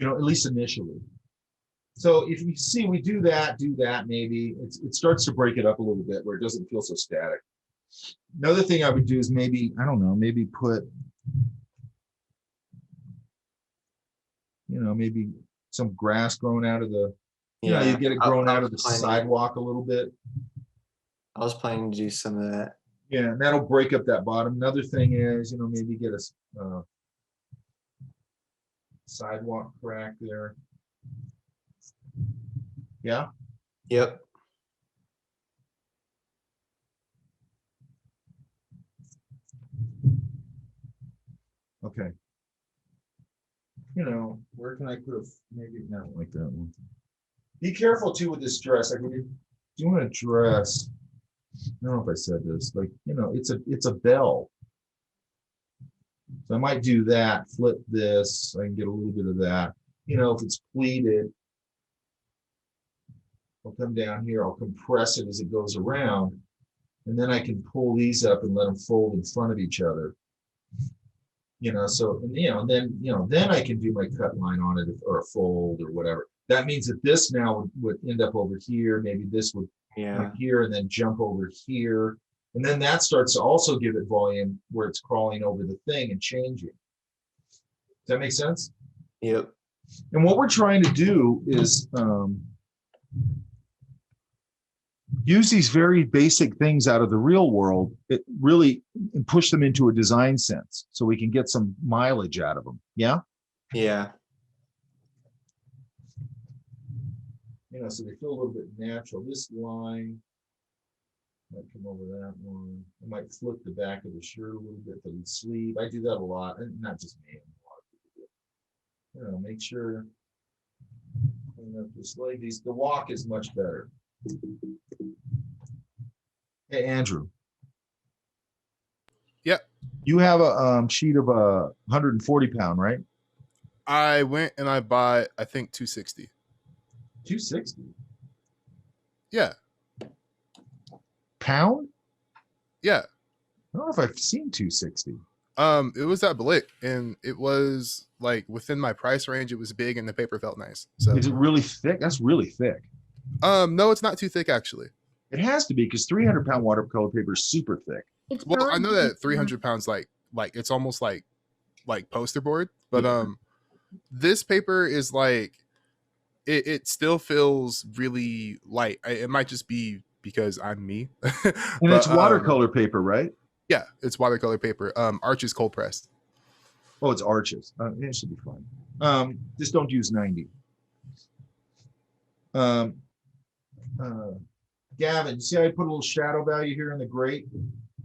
At least initially. So if you see we do that, maybe it starts to break it up a little bit where it doesn't feel so static. Another thing I would do is maybe, I don't know, maybe put, maybe some grass growing out of the, you get it growing out of the sidewalk a little bit. I was planning to do some of that. Yeah, and that'll break up that bottom. Another thing is, maybe get a sidewalk crack there. Yeah. Yep. Okay. Where can I put maybe not like that one. Be careful too with this dress. Like when you're doing a dress, I don't know if I said this, like, it's a bell. So I might do that, flip this, I can get a little bit of that. If it's pleated, I'll come down here, I'll compress it as it goes around, and then I can pull these up and let them fold in front of each other. Then I can do my cut line on it or a fold or whatever. That means that this now would end up over here. Maybe this would come here and then jump over here. And then that starts to also give it volume where it's crawling over the thing and changing. Does that make sense? Yep. And what we're trying to do is use these very basic things out of the real world, it really and push them into a design sense so we can get some mileage out of them. Yeah. Yeah. You know, so they feel a little bit natural. This line might come over that one. I might flip the back of the shirt a little bit, the sleeve. I do that a lot, and not just me. A lot of people do. You know, make sure clean up this leg. The walk is much better. Hey, Andrew. Yeah. You have a sheet of 140 pound, right? I went and I bought, I think 260. 260 Yeah. pound? Yeah. I don't know if I've seen 260. It was at Blick, and it was like within my price range. It was big, and the paper felt nice. So Is it really thick? That's really thick. no, it's not too thick actually. It has to be because 300-pound watercolor paper is super thick. It's Well, I know that burnt. 300 pounds, like it's almost like poster board, but this paper is like it still feels really light. It might just be because I'm me. And it's watercolor paper, right? Yeah, it's watercolor paper. Arches cold pressed. Oh, it's Arches. It should be fine. Just don't use 90. Gavin, you see how I put a little shadow value here in the grate?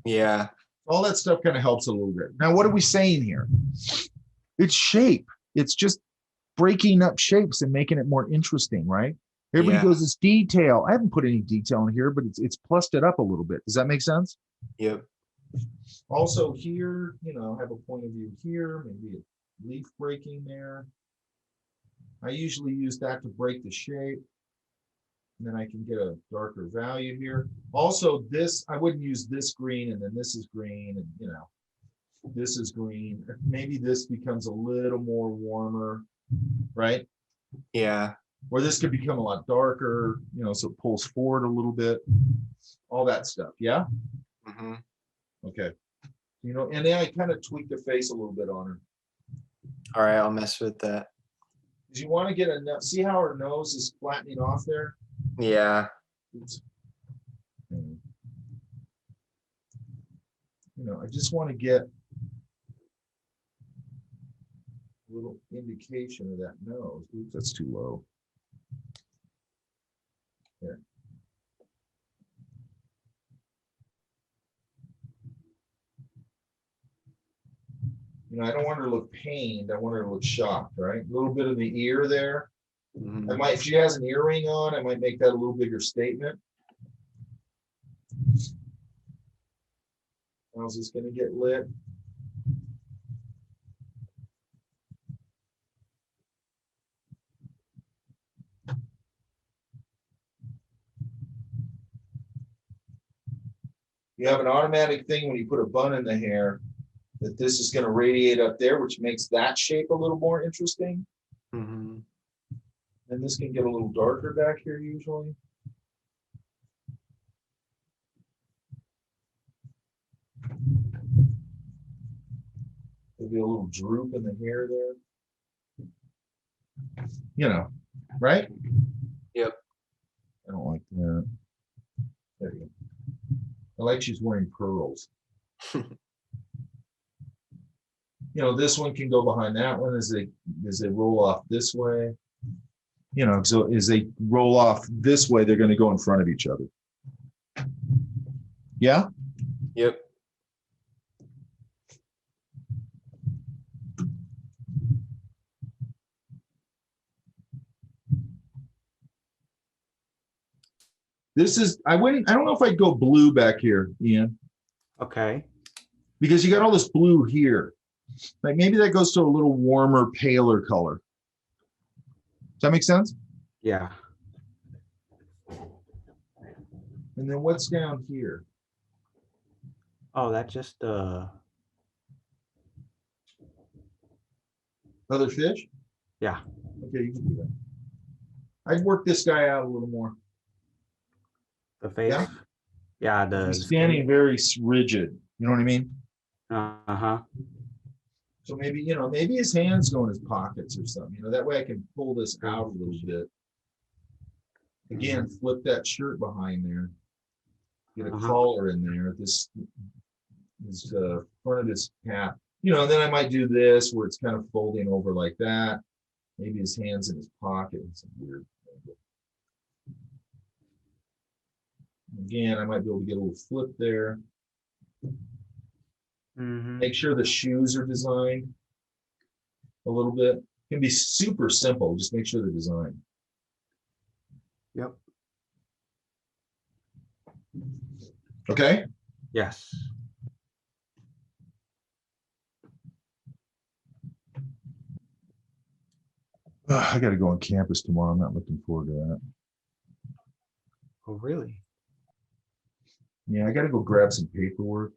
Yeah. All that stuff kind of helps a little bit. Now, what are we saying here? It's shape. It's just breaking up shapes and making it more interesting, right? Everybody Yeah. goes, it's detail. I haven't put any detail in here, but it's plussed it up a little bit. Does that make sense? Yep. Also here, you know, have a point of view here, maybe a leaf breaking there. I usually use that to break the shape. And then I can get a darker value here. Also, this, I wouldn't use this green and then this is green and, you know, this is green. Maybe this becomes a little more warmer, right? Yeah. Or this could become a lot darker, you know, so it pulls forward a little bit. All that stuff, yeah? Mm-hmm. Okay. You know, and then I kind of tweak the face a little bit on her. All right, I'll mess with that. Because you want to get a, see how her nose is flattening off there? Yeah. Oops. You know, I just want to get a little indication of that nose. Oops, that's too low. There. You know, I don't want her to look pained. I want her to look shocked, right? A little bit of the ear there. Mm-hmm. I might, if she has an earring on, I might make that a little bigger statement. How's this going to get lit? You have an automatic thing when you put a bun in the hair that this is going to radiate up there, which makes that shape a little more interesting. Mm-hmm. And this can get a little darker back here usually. Maybe a little droop in the hair there. You know, right? Yep. I don't like that. There you go. I like she's wearing pearls. You know, this one can go behind that one as they roll off this way. You know, so as they roll off this way, they're going to go in front of each other. Yeah? Yep. This is, I don't know if I'd go blue back here, Ian, Okay. because you got all this blue here. Like maybe that goes to a little warmer, paler color. Does that make sense? Yeah. And then what's down here? Oh, that's just Other fish? yeah. Okay, you can do that. I'd work this guy out a little more. The face. Yeah. Yeah, the He's standing very rigid. You know what I mean? uh-huh. So maybe, you know, maybe his hands go in his pockets or something. You know, that way I can pull this out a little bit. Again, flip that shirt behind there. get a Uh-huh. collar in there. This is front of this cap. You know, and then I might do this where it's kind of folding over like that. Maybe his hands in his pocket. It's a weird angle. Again, I might be able to get a little flip there. Mm-hmm. Make sure the shoes are designed a little bit. It can be super simple. Just make sure they're designed. Yep. Okay. Yes. I got to go on campus tomorrow. I'm not looking forward to that. Oh, really? Yeah, I got to go grab some paperwork.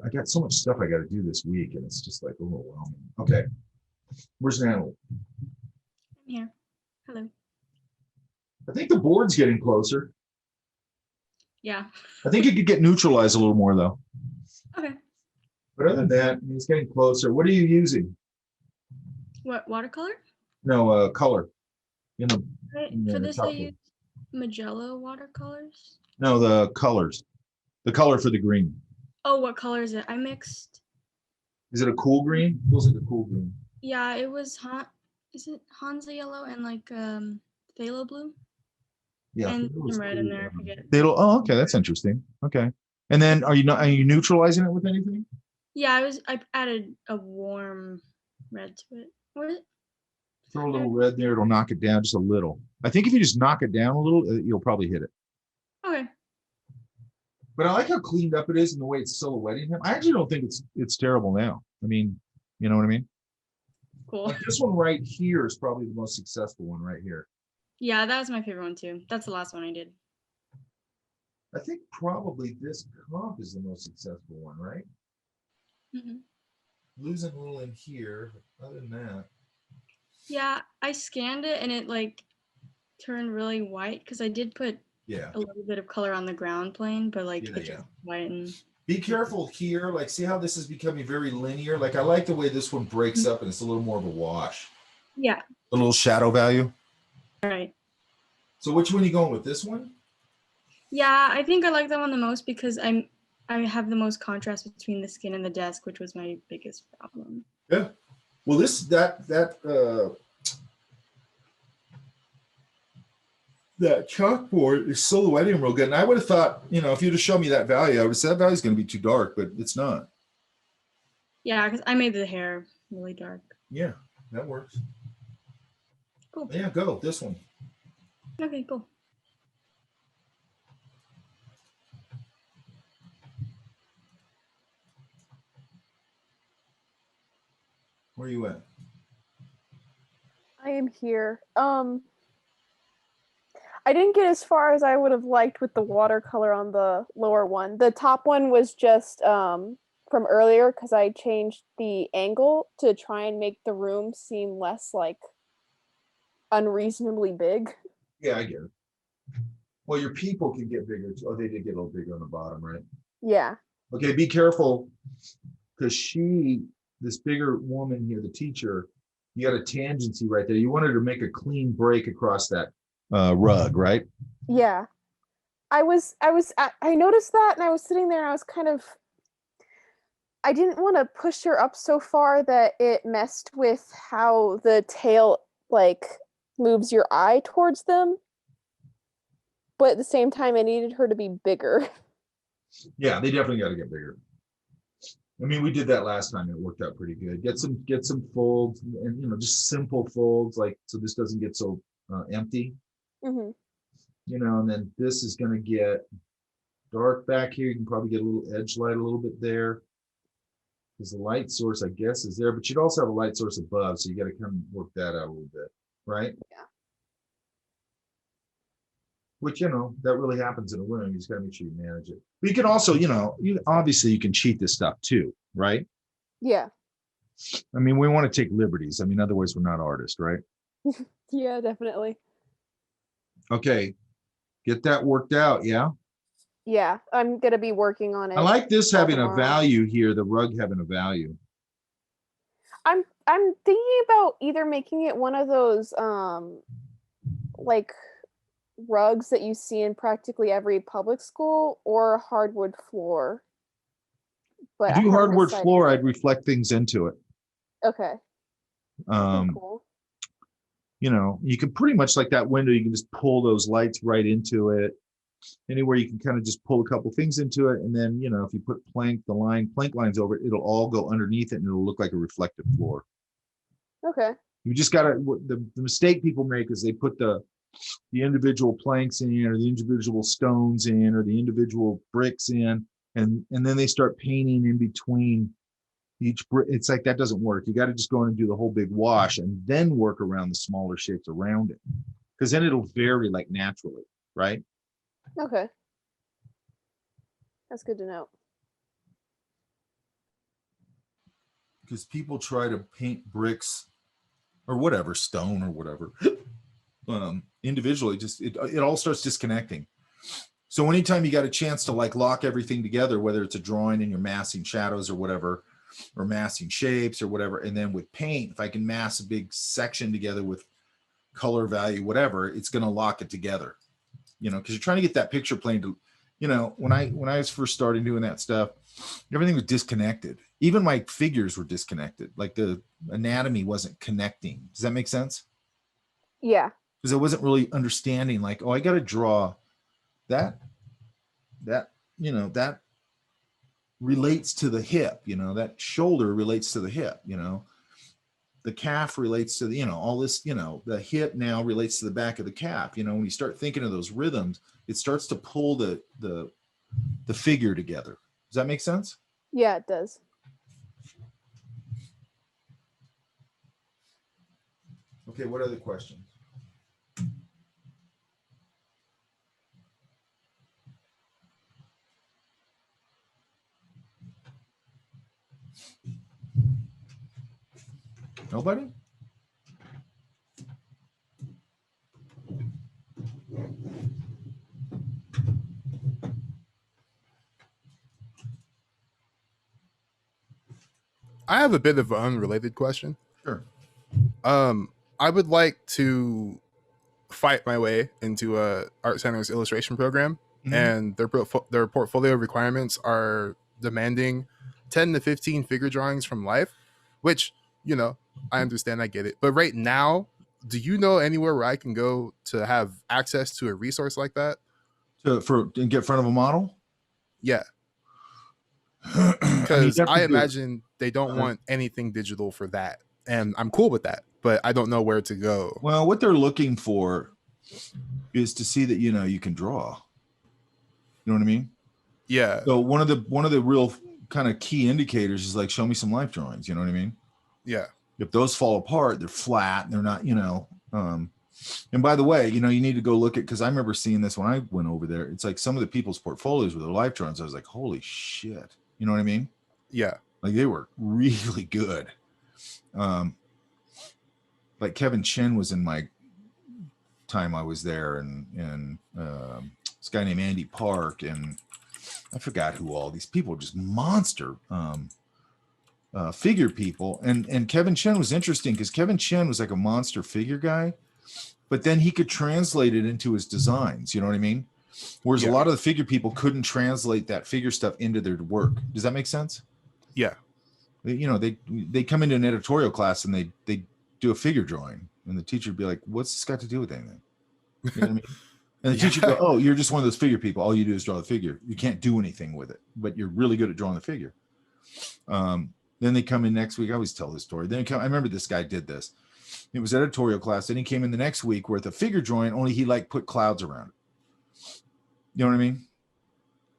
I got so much stuff I got to do this week, and it's just like overwhelming. Okay. Where's Natalie? I'm here. Hello. I think the board's getting closer. Yeah. I think it could get neutralized a little more, though. Okay. But other than that, I mean, it's getting closer. What are you using? What watercolor? No, color. In the, Right. in For the this, I chalkboard. use Magella watercolors. No, the colors. The color for the green. Oh, what color is it? I mixed. Is it a cool green? Feels like a cool green. Yeah, it was is it Hansa yellow and like phthalo blue? Yeah. And it was some red in cool. there. I forget. Oh, okay, that's interesting. Okay. And then are you neutralizing it with anything? Yeah, I added a warm red to it. What is it? Throw a little red there, it'll knock it down just a little. I think if you just knock it down a little, you'll probably hit it. Okay. But I like how cleaned up it is and the way it's silhouetting him. I actually don't think it's terrible now. I mean, you know what I mean? Cool. Like this one right here is probably the most successful one right here. Yeah, that was my favorite one too. That's the last one I did. I think probably this comp is the most successful one, right? Mm-hmm. Losing a little in here, but other than that. Yeah, I scanned it and it like turned really white because I did put Yeah. a little bit of color on the ground plane, but like Yeah, it just white and Be careful here. Like, see how this is becoming very linear? Like, I like the way this one breaks up and it's a little more of a wash. yeah. A little shadow value. Right. So which one are you going with? This one? Yeah, I think I like that one the most because I have the most contrast between the skin and the desk, which was my biggest problem. Yeah. Well, that chalkboard is silhouetting real good. And I would have thought, if you'd have shown me that value, I would have said that value is going to be too dark, but it's not. Yeah, because I made the hair really dark. Yeah, that works. Cool. Yeah, go. This one. Okay, cool. Where are you at? I am here. I didn't get as far as I would have liked with the watercolor on the lower one. The top one was just from earlier because I changed the angle to try and make the room seem less like unreasonably big. Yeah, I get it. Well, your people can get bigger. Oh, they did get a little bigger on the bottom, right? Yeah. Okay, be careful because this bigger woman here, the teacher, you got a tangency right there. You wanted to make a clean break across that rug, right? Yeah. I noticed that and I was sitting there and I was I didn't want to push her up so far that it messed with how the tail moves your eye towards them. But at the same time, I needed her to be bigger. Yeah, they definitely got to get bigger. I mean, we did that last time. It worked out pretty good. Get some folds and just simple folds, so this doesn't get so empty. Mm-hmm. And then this is going to get dark back here. You can probably get a little edge light a little bit there because the light source, I guess, is there. But you'd also have a light source above, so you got to come work that out a little bit, right? Yeah. Which, that really happens in a room. You just got to make sure you manage it. But you can also, obviously you can cheat this stuff too, right? Yeah. I mean, we want to take liberties. I mean, otherwise we're not artists, right? Yeah, definitely. Okay. Get that worked out, yeah? Yeah, I'm going to be working on it. I like this having tomorrow. a value here, the rug having a value. I'm thinking about either making it one of those rugs that you see in practically every public school or hardwood floor. But To I do haven't hardwood decided floor, yet. I'd reflect things into it. Okay. That'd be Um, cool. you know, you can pretty much like that window, you can just pull those lights right into it. Anywhere you can kind of just pull a couple things into it. And then, you know, if you put plank lines over it, it'll all go underneath it and it'll look like a reflective floor. Okay. You just got to, the mistake people make is they put the individual planks in or the individual stones in or the individual bricks in, and then they start painting in between each brick. It's like that doesn't work. You got to just go in and do the whole big wash and then work around the smaller shapes around it, because then it'll vary like naturally, right? Okay. That's good to know. Because people try to paint bricks or whatever, stone or whatever, individually, just it all starts disconnecting. So anytime you got a chance to like lock everything together, whether it's a drawing and you're massing shadows or whatever, or massing shapes or whatever, and then with paint, if I can mass a big section together with color value, whatever, it's going to lock it together, you know, because you're trying to get that picture plane to, you know, when I was first starting doing that stuff, everything was disconnected. Even my figures were disconnected. Like the anatomy wasn't connecting. Does that make sense? Yeah. Because I wasn't really understanding like, oh, I got to draw that, you know, that relates to the hip, you know, that shoulder relates to the hip, you know, the calf relates to the, you know, all this, you know, the hip now relates to the back of the calf. You know, when you start thinking of those rhythms, it starts to pull the figure together. Does that make sense? Yeah, it does. Okay, what other questions? Nobody? I have a bit of an unrelated question. Sure. I would like to fight my way into a Art Center's illustration program, and their portfolio requirements are demanding 10 to 15 figure drawings from life, which, you know, I understand, I get it. But right now, do you know anywhere where I can go to have access to a resource like that? To get in front of a model? Yeah. Because I imagine they don't want anything digital for that. And I'm cool with that, but I don't know where to go. Well, what they're looking for is to see that, you know, you can draw. You know what I mean? Yeah. So one of the real kind of key indicators is like, show me some life drawings. You know what I mean? Yeah. If those fall apart, they're flat. They're not, you know. And by the way, you know, you need to go look at, because I remember seeing this when I went over there. It's like some of the people's portfolios with their life drawings. I was like, holy shit. You know what I mean? Yeah. Like they were really good. Like Kevin Chin was in my time I was there, and this guy named Andy Park, and I forgot who all these people were, just monster figure people. And Kevin Chen was interesting because Kevin Chen was like a monster figure guy, but then he could translate it into his designs. You know what I mean? Whereas a lot of the figure people couldn't translate that figure stuff into their work. Does that make sense? Yeah. You know, they come into an editorial class and they do a figure drawing, and the teacher would be like, what's this got to do with anything? You know what I mean? And the teacher would go, oh, you're just one of those figure people. All you do is draw the figure. You can't do anything with it, but you're really good at drawing the figure. Then they come in next week. I always tell this story. I remember this guy did this. It was editorial class. Then he came in the next week with a figure drawing, only he like put clouds around it. You know what I mean?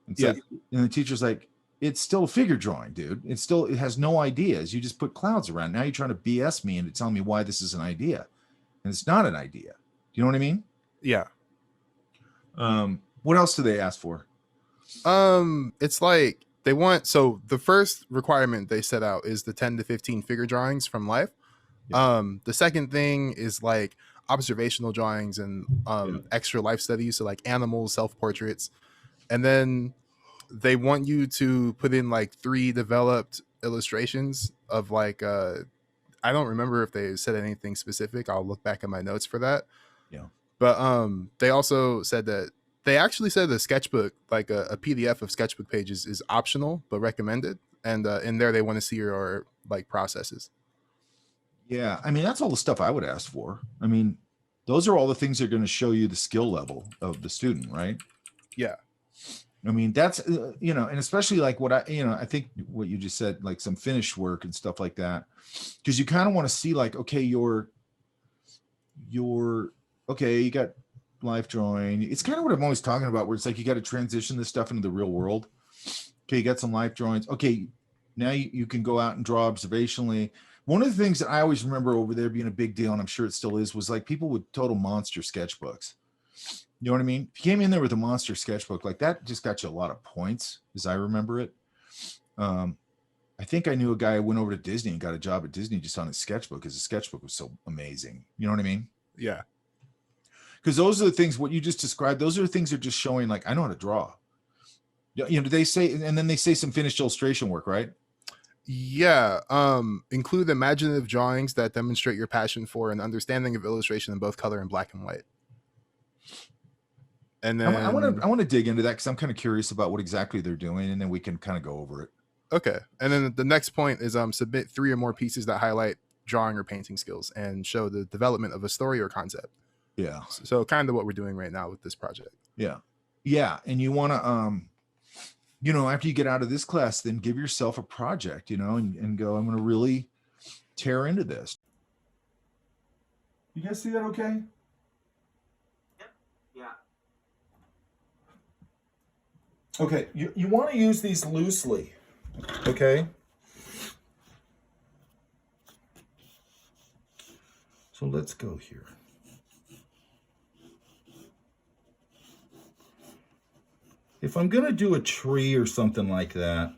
It's like, and the teacher's like, it's still a figure drawing, dude. It has no ideas. You just put clouds around. Now you're trying to BS me into telling me why this is an idea. And it's not an idea. Do you know what I mean? Yeah. What else do they ask for? It's like they want, so the first requirement they set out is the 10 to 15 figure drawings from life. The second thing is like observational drawings and extra life studies, so like animals, self-portraits. And then they want you to put in like 3 developed illustrations of like I don't remember if they said anything specific. I'll look back at my notes for that. Yeah. But they also said that they actually said the sketchbook, like a PDF of sketchbook pages, is optional but recommended, and in there they want to see your like processes. Yeah, I mean that's all the stuff I would ask for. I mean, those are all the things that are going to show you the skill level of the student, right? Yeah. I mean, that's you know, and especially like what I think what you just said, like some finished work and stuff like that, because you kind of want to see like, okay, your okay, you got life drawing. It's kind of what I'm always talking about, where it's like you got to transition this stuff into the real world. Okay, you got some life drawings. Okay, now you can go out and draw observationally. One of the things that I always remember over there being a big deal, and I'm sure it still is, was like people with total monster sketchbooks. You know what I mean? If you came in there with a monster sketchbook, like that just got you a lot of points, as I remember it. I think I knew a guy who went over to Disney and got a job at Disney just on his sketchbook, because his sketchbook was so amazing. You know what I mean? Yeah. Because those are the things, what you just described, those are the things that are just showing like, I know how to draw. You know, they say, and then they say some finished illustration work, right? Yeah. Include imaginative drawings that demonstrate your passion for an understanding of illustration in both color and black and white. And then I want to dig into that because I'm kind of curious about what exactly they're doing, and then we can kind of go over it. Okay. And then the next point is submit 3 or more pieces that highlight drawing or painting skills and show the development of a story or concept. Yeah. So kind of what we're doing right now with this project. Yeah. Yeah. And you want to, you know, after you get out of this class, then give yourself a project, you know, and go, I'm going to really tear into this. You guys see that okay? Yep. Yeah. Okay. You want to use these loosely. Okay. So let's go here. If I'm going to do a tree or something like that,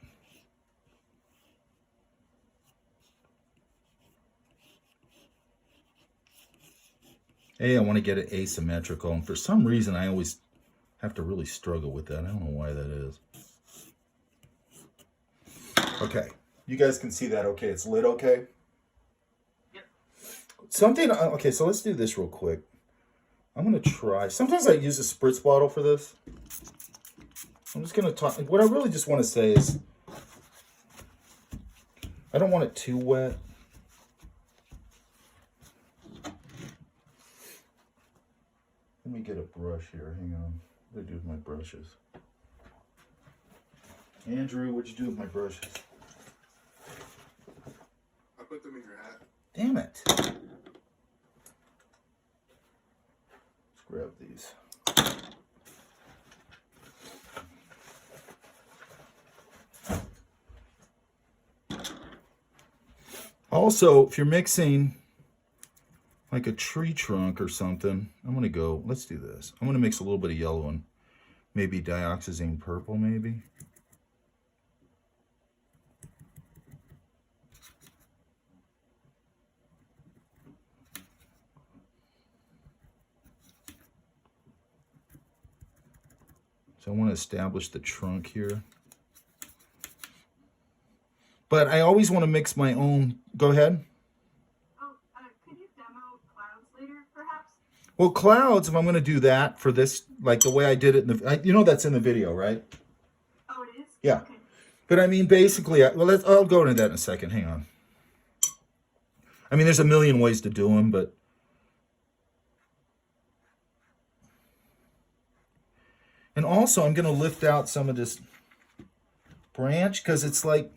I want to get it asymmetrical. And for some reason, I always have to really struggle with that. I don't know why that is. Okay. You guys can see that okay. It's lit okay? Yep. Something, okay, so let's do this real quick. I'm going to try. Sometimes I use a spritz bottle for this. I'm just going to talk. What I really just want to say is I don't want it too wet. Let me get a brush here. Hang on. What do I do with my brushes? Andrew, what'd you do with my brushes? I put them in your hat. Damn it. Let's grab these. Also, if you're mixing like a tree trunk or something, I'm going to go, let's do this. I'm going to mix a little bit of yellow and maybe dioxazine purple, maybe. So I want to establish the trunk here. But I always want to mix my own. Go ahead. Oh, could you demo clouds later, perhaps? Well, clouds, if I'm going to do that for this, like the way I did it in the, you know, that's in the video, right? Oh, it is? Yeah. Okay. But I mean, basically, I'll go into that in a second. Hang on. I mean, there's a million ways to do them, but. And also, I'm going to lift out some of this branch because it's like,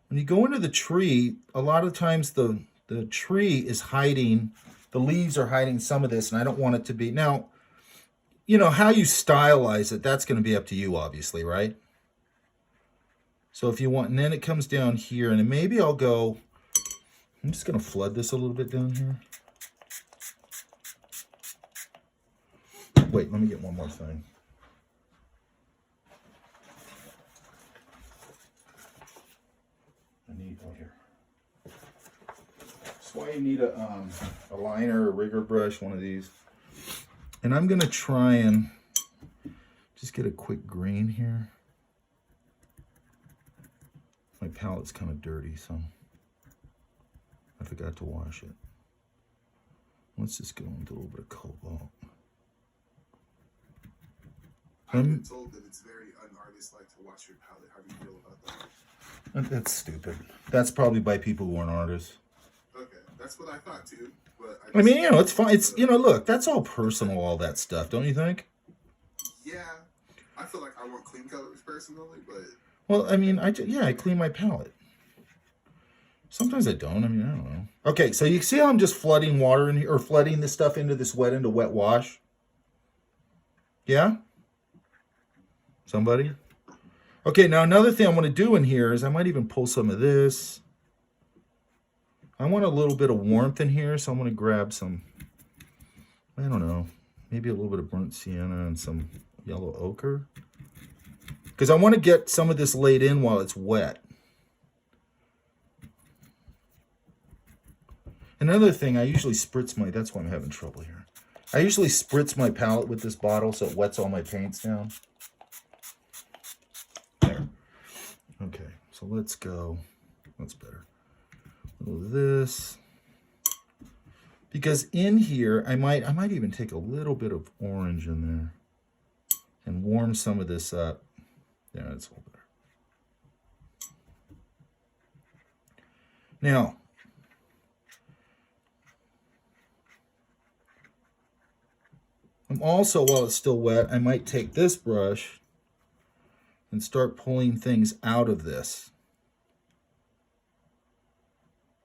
when you go into the tree, a lot of times the tree is hiding, the leaves are hiding some of this, and I don't want it to be. Now, you know, how you stylize it, that's going to be up to you, obviously, right? So if you want, and then it comes down here, and then maybe I'll go, I'm just going to flood this a little bit down here. Wait, let me get one more thing. That's why you need a liner, a rigger brush, one of these. And I'm going to try and just get a quick green here. My palette's kind of dirty, so I forgot to wash it. Let's just go into a little bit of cobalt. I've been told that it's very un-artist-like to wash your palette. How do you feel about that? That's stupid. That's probably by people who aren't artists. Okay, that's what I thought too. But I mean, it's fine. It's, look, that's all personal, all that stuff, don't you think? Yeah, I feel like I want clean colors personally, but... Well, I mean, I clean my palette. Sometimes I don't. I mean, I don't know. Okay, so you see how I'm just flooding water in here, or flooding this stuff into this into wet wash? Yeah? Somebody? Okay, now another thing I want to do in here is I might even pull some of this. I want a little bit of warmth in here, so I'm going to grab some, I don't know, maybe a little bit of burnt sienna and some yellow ochre. Because I want to get some of this laid in while it's wet. Another thing, I usually spritz that's why I'm having trouble here. I usually spritz my palette with this bottle so it wets all my paints down. There. Okay, so let's go. That's better. A little of this. Because in here, I might even take a little bit of orange in there and warm some of this up. Yeah, that's a little better. Now, I'm also, while it's still wet, I might take this brush and start pulling things out of this.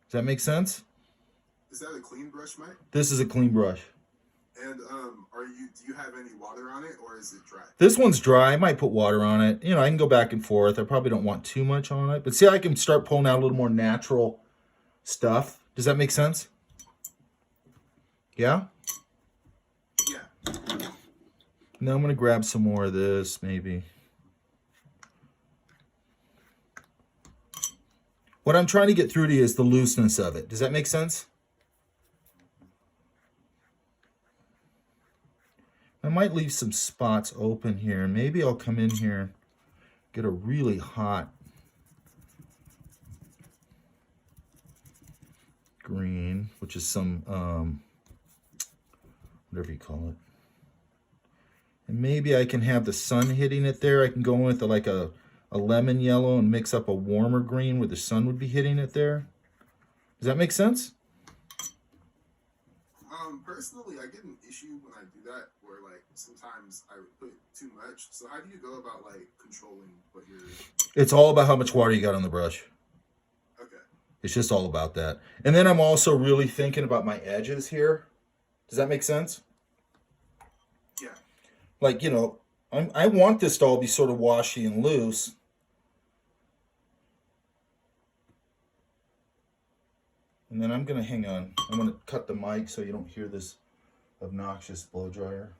Does that make sense? Is that a clean brush, Mike? This is a clean brush. And do you have any water on it, or is it dry? This one's dry. I might put water on it. I can go back and forth. I probably don't want too much on it. But see, I can start pulling out a little more natural stuff. Does that make sense? Yeah? Yeah. Now I'm going to grab some more of this, maybe. What I'm trying to get through to you is the looseness of it. Does that make sense? I might leave some spots open here. Maybe I'll come in here, get a really hot green, which is some, whatever you call it. And maybe I can have the sun hitting it there. I can go in with like a lemon yellow and mix up a warmer green where the sun would be hitting it there. Does that make sense? Personally, I get an issue when I do that, where like sometimes I put too much. So how do you go about like controlling what you're... It's all about how much water you got on the brush. Okay. It's just all about that. And then I'm also really thinking about my edges here. Does that make sense? Yeah. Like, I want this to all be sort of washy and loose. And then I'm going to hang on. I'm going to cut the mic so you don't hear this obnoxious blow dryer.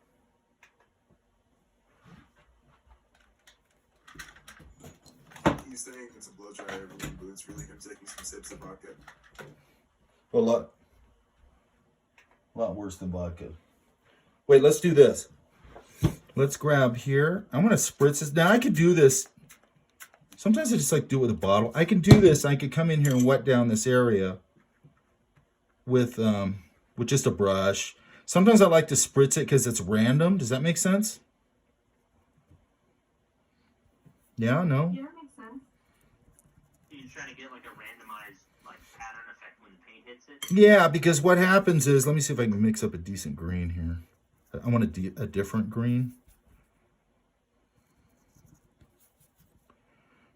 He's saying it's a blow dryer, but it's really him taking some sips of vodka. A lot worse than vodka. Wait, let's do this. Let's grab here. I'm going to spritz this. Now I could do this. Sometimes I just like do it with a bottle. I can do this. I could come in here and wet down this area with just a brush. Sometimes I like to spritz it because it's random. Does that make sense? Yeah, no? Yeah, that makes sense. You're trying to get like a randomized like pattern effect when the paint hits it? Yeah, because what happens is, let me see if I can mix up a decent green here. I want a different green.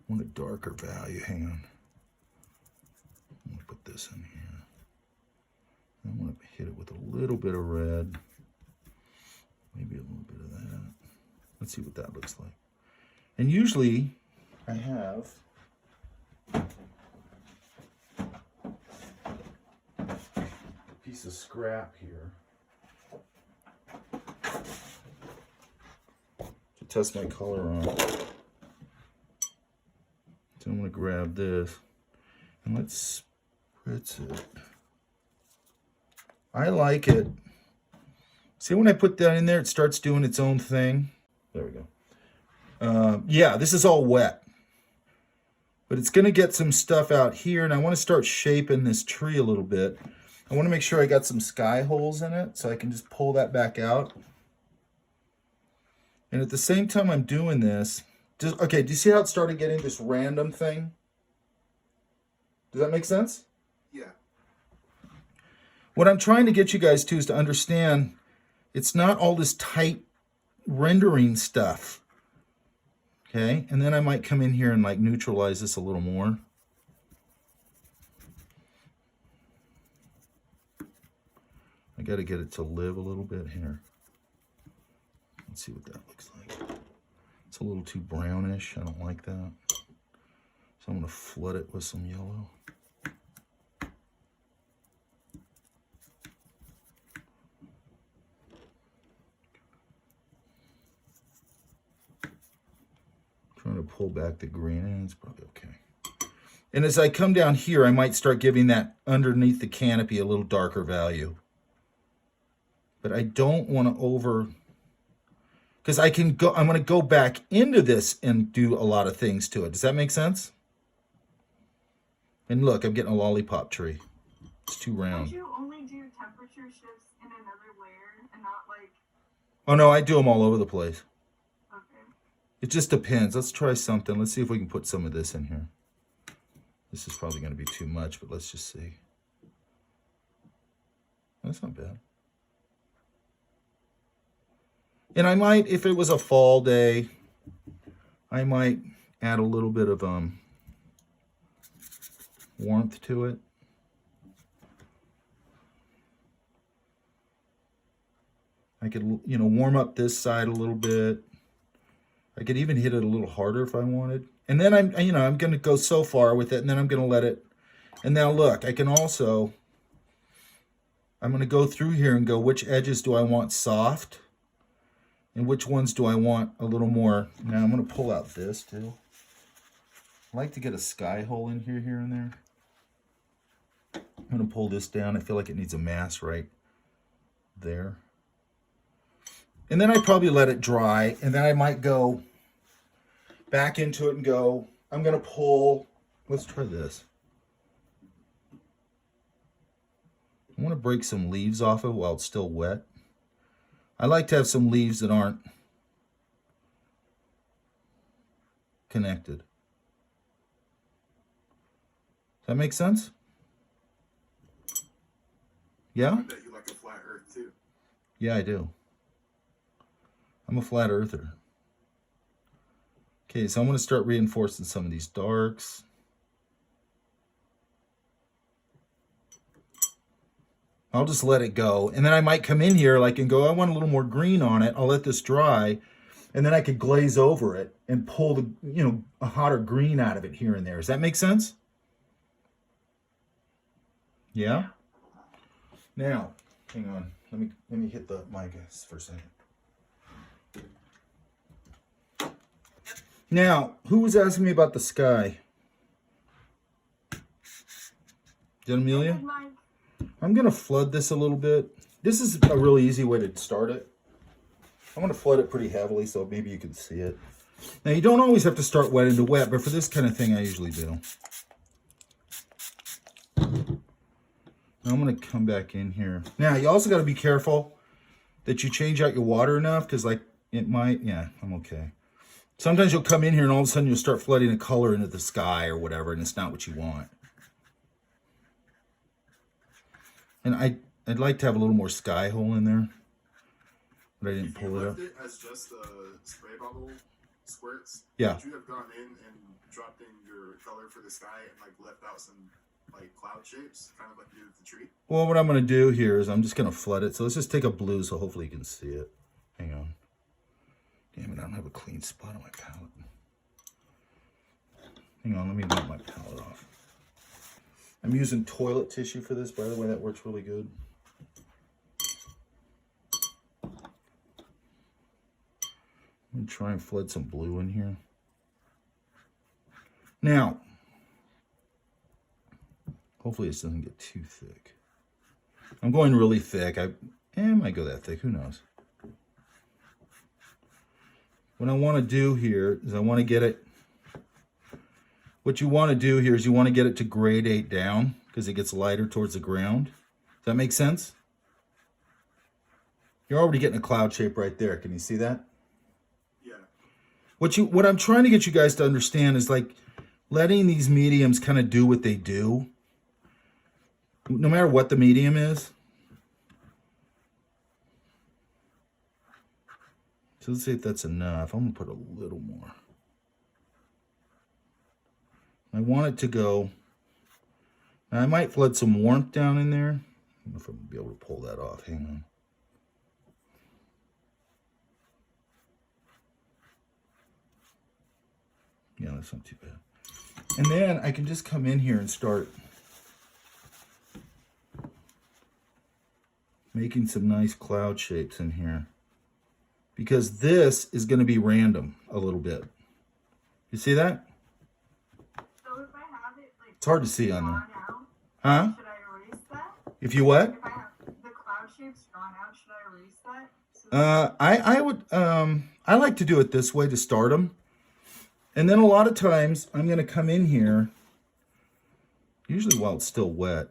I want a darker value. Hang on. I'm going to put this in here. I want to hit it with a little bit of red. Maybe a little bit of that. Let's see what that looks like. And usually I have a piece of scrap here to test my color on. So I'm going to grab this and let's spritz it. I like it. See, when I put that in there, it starts doing its own thing. There we go. Yeah, this is all wet. But it's going to get some stuff out here, and I want to start shaping this tree a little bit. I want to make sure I got some sky holes in it, so I can just pull that back out. And at the same time I'm doing this, okay, do you see how it started getting this random thing? Does that make sense? Yeah. What I'm trying to get you guys to is to understand it's not all this tight rendering stuff. Okay, and then I might come in here and like neutralize this a little more. I got to get it to live a little bit here. Let's see what that looks like. It's a little too brownish. I don't like that. So I'm going to flood it with some yellow. Trying to pull back the green, and it's probably okay. And as I come down here, I might start giving that underneath the canopy a little darker value. But I don't want to over, because I can go, I'm going to go back into this and do a lot of things to it. Does that make sense? And look, I'm getting a lollipop tree. It's too round. Would you only do temperature shifts in another layer and not like... Oh no, I do them all over the place. Okay. It just depends. Let's try something. Let's see if we can put some of this in here. This is probably going to be too much, but let's just see. That's not bad. And I might, if it was a fall day, I might add a little bit of warmth to it. I could, you know, warm up this side a little bit. I could even hit it a little harder if I wanted. And then I'm going to go so far with it, and then I'm going to let it. And now look, I can also, I'm going to go through here and go, which edges do I want soft? And which ones do I want a little more? Now I'm going to pull out this too. I like to get a sky hole in here and there. I'm going to pull this down. I feel like it needs a mass right there. And then I probably let it dry, and then I might go back into it and go, I'm going to pull, let's try this. I want to break some leaves off of it while it's still wet. I like to have some leaves that aren't connected. Does that make sense? Yeah? I bet you like a flat earth too. Yeah, I do. I'm a flat earther. Okay, so I'm going to start reinforcing some of these darks. I'll just let it go. And then I might come in here like and go, I want a little more green on it. I'll let this dry. And then I could glaze over it and pull the, you know, a hotter green out of it here and there. Does that make sense? Yeah? Now, hang on. Let me hit the mic for a second. Now, who was asking me about the sky? Is that Amelia? I'm going to flood this a little bit. This is a really easy way to start it. I'm going to flood it pretty heavily so maybe you can see it. Now, you don't always have to start wet into wet, but for this kind of thing, I usually do. Now, I'm going to come back in here. Now, you also got to be careful that you change out your water enough because, like, it might... Yeah, I'm okay. Sometimes you'll come in here and all of a sudden you'll start flooding a color into the sky or whatever, and it's not what you want. And I'd like to have a little more sky hole in there, but I didn't pull it up. If you left it as just spray bottle squirts, Yeah. would you have gone in and dropped in your color for the sky and like left out some like cloud shapes, kind of like you did with the tree? Well, what I'm going to do here is I'm just going to flood it. So let's just take a blue so hopefully you can see it. Hang on. Damn it, I don't have a clean spot on my palette. Hang on, let me wipe my palette off. I'm using toilet tissue for this, by the way. That works really good. Let me try and flood some blue in here. Now, hopefully this doesn't get too thick. I'm going really thick. I might go that thick, who knows? What I want to do here is I want to get it, what you want to do here is you want to get it to gradate down because it gets lighter towards the ground. Does that make sense? You're already getting a cloud shape right there. Can you see that? What I'm trying to get you guys to understand is like letting these mediums kind of do what they do, no matter what the medium is. So let's see if that's enough. I'm gonna put a little more. I want it to go. Now I might flood some warmth down in there. I don't know if I'm gonna be able to pull that off. Hang on. Yeah, that's not too bad. And then I can just come in here and start making some nice cloud shapes in here. Because this is going to be random a little bit. You see that? So if I have it like It's hard to see on there. out, Huh? should I erase that? If you what? If I have the cloud shapes drawn out, should I erase that? I would I like to do it this way to start them. And then a lot of times I'm going to come in here, usually while it's still wet,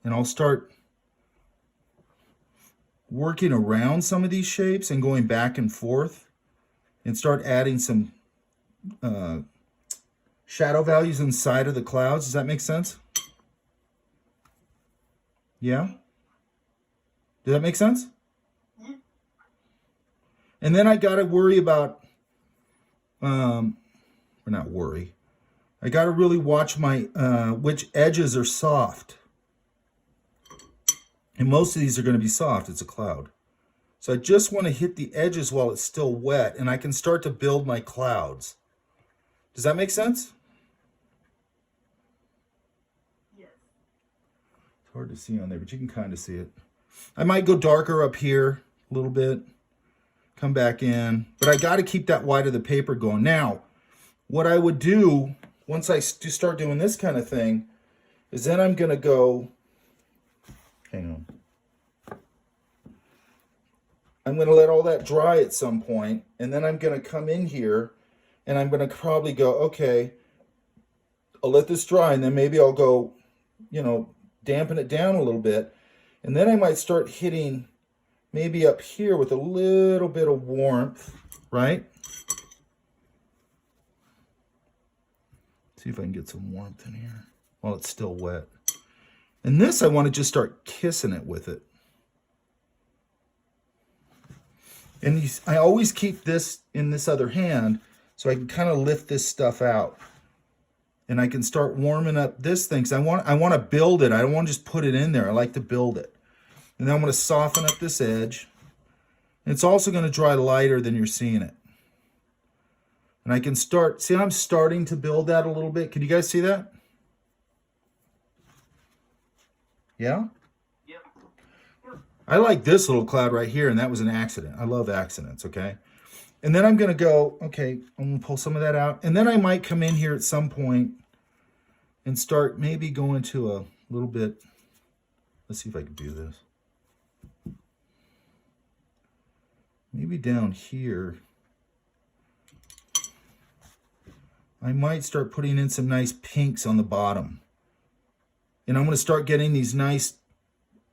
and I'll start working around some of these shapes and going back and forth and start adding some shadow values inside of the clouds. Does that make sense? Yeah? Does that make sense? And then I got to worry about, or not worry, I got to really watch my, which edges are soft. And most of these are going to be soft. It's a cloud. So I just want to hit the edges while it's still wet, and I can start to build my clouds. Does that make sense? Yes. It's hard to see on there, but you can kind of see it. I might go darker up here a little bit. Come back in. But I got to keep that white of the paper going. Now, what I would do once I start doing this kind of thing is then I'm going to go, hang on. I'm going to let all that dry at some point, and then I'm going to come in here and I'm going to probably go, okay, I'll let this dry, and then maybe I'll go, you know, dampen it down a little bit. And then I might start hitting maybe up here with a little bit of warmth, right? See if I can get some warmth in here while it's still wet. And this, I want to just start kissing it with it. And I always keep this in this other hand so I can kind of lift this stuff out. And I can start warming up this thing. Because I want to build it. I don't want to just put it in there. I like to build it. And then I'm going to soften up this edge. And it's also going to dry lighter than you're seeing it. And I can start, see, I'm starting to build that a little bit. Can you guys see that? Yeah? Yep. I like this little cloud right here, and that was an accident. I love accidents, okay? And then I'm going to go, okay, I'm going to pull some of that out. And then I might come in here at some point and start maybe going to a little bit. Let's see if I can do this. Maybe down here, I might start putting in some nice pinks on the bottom. And I'm going to start getting these nice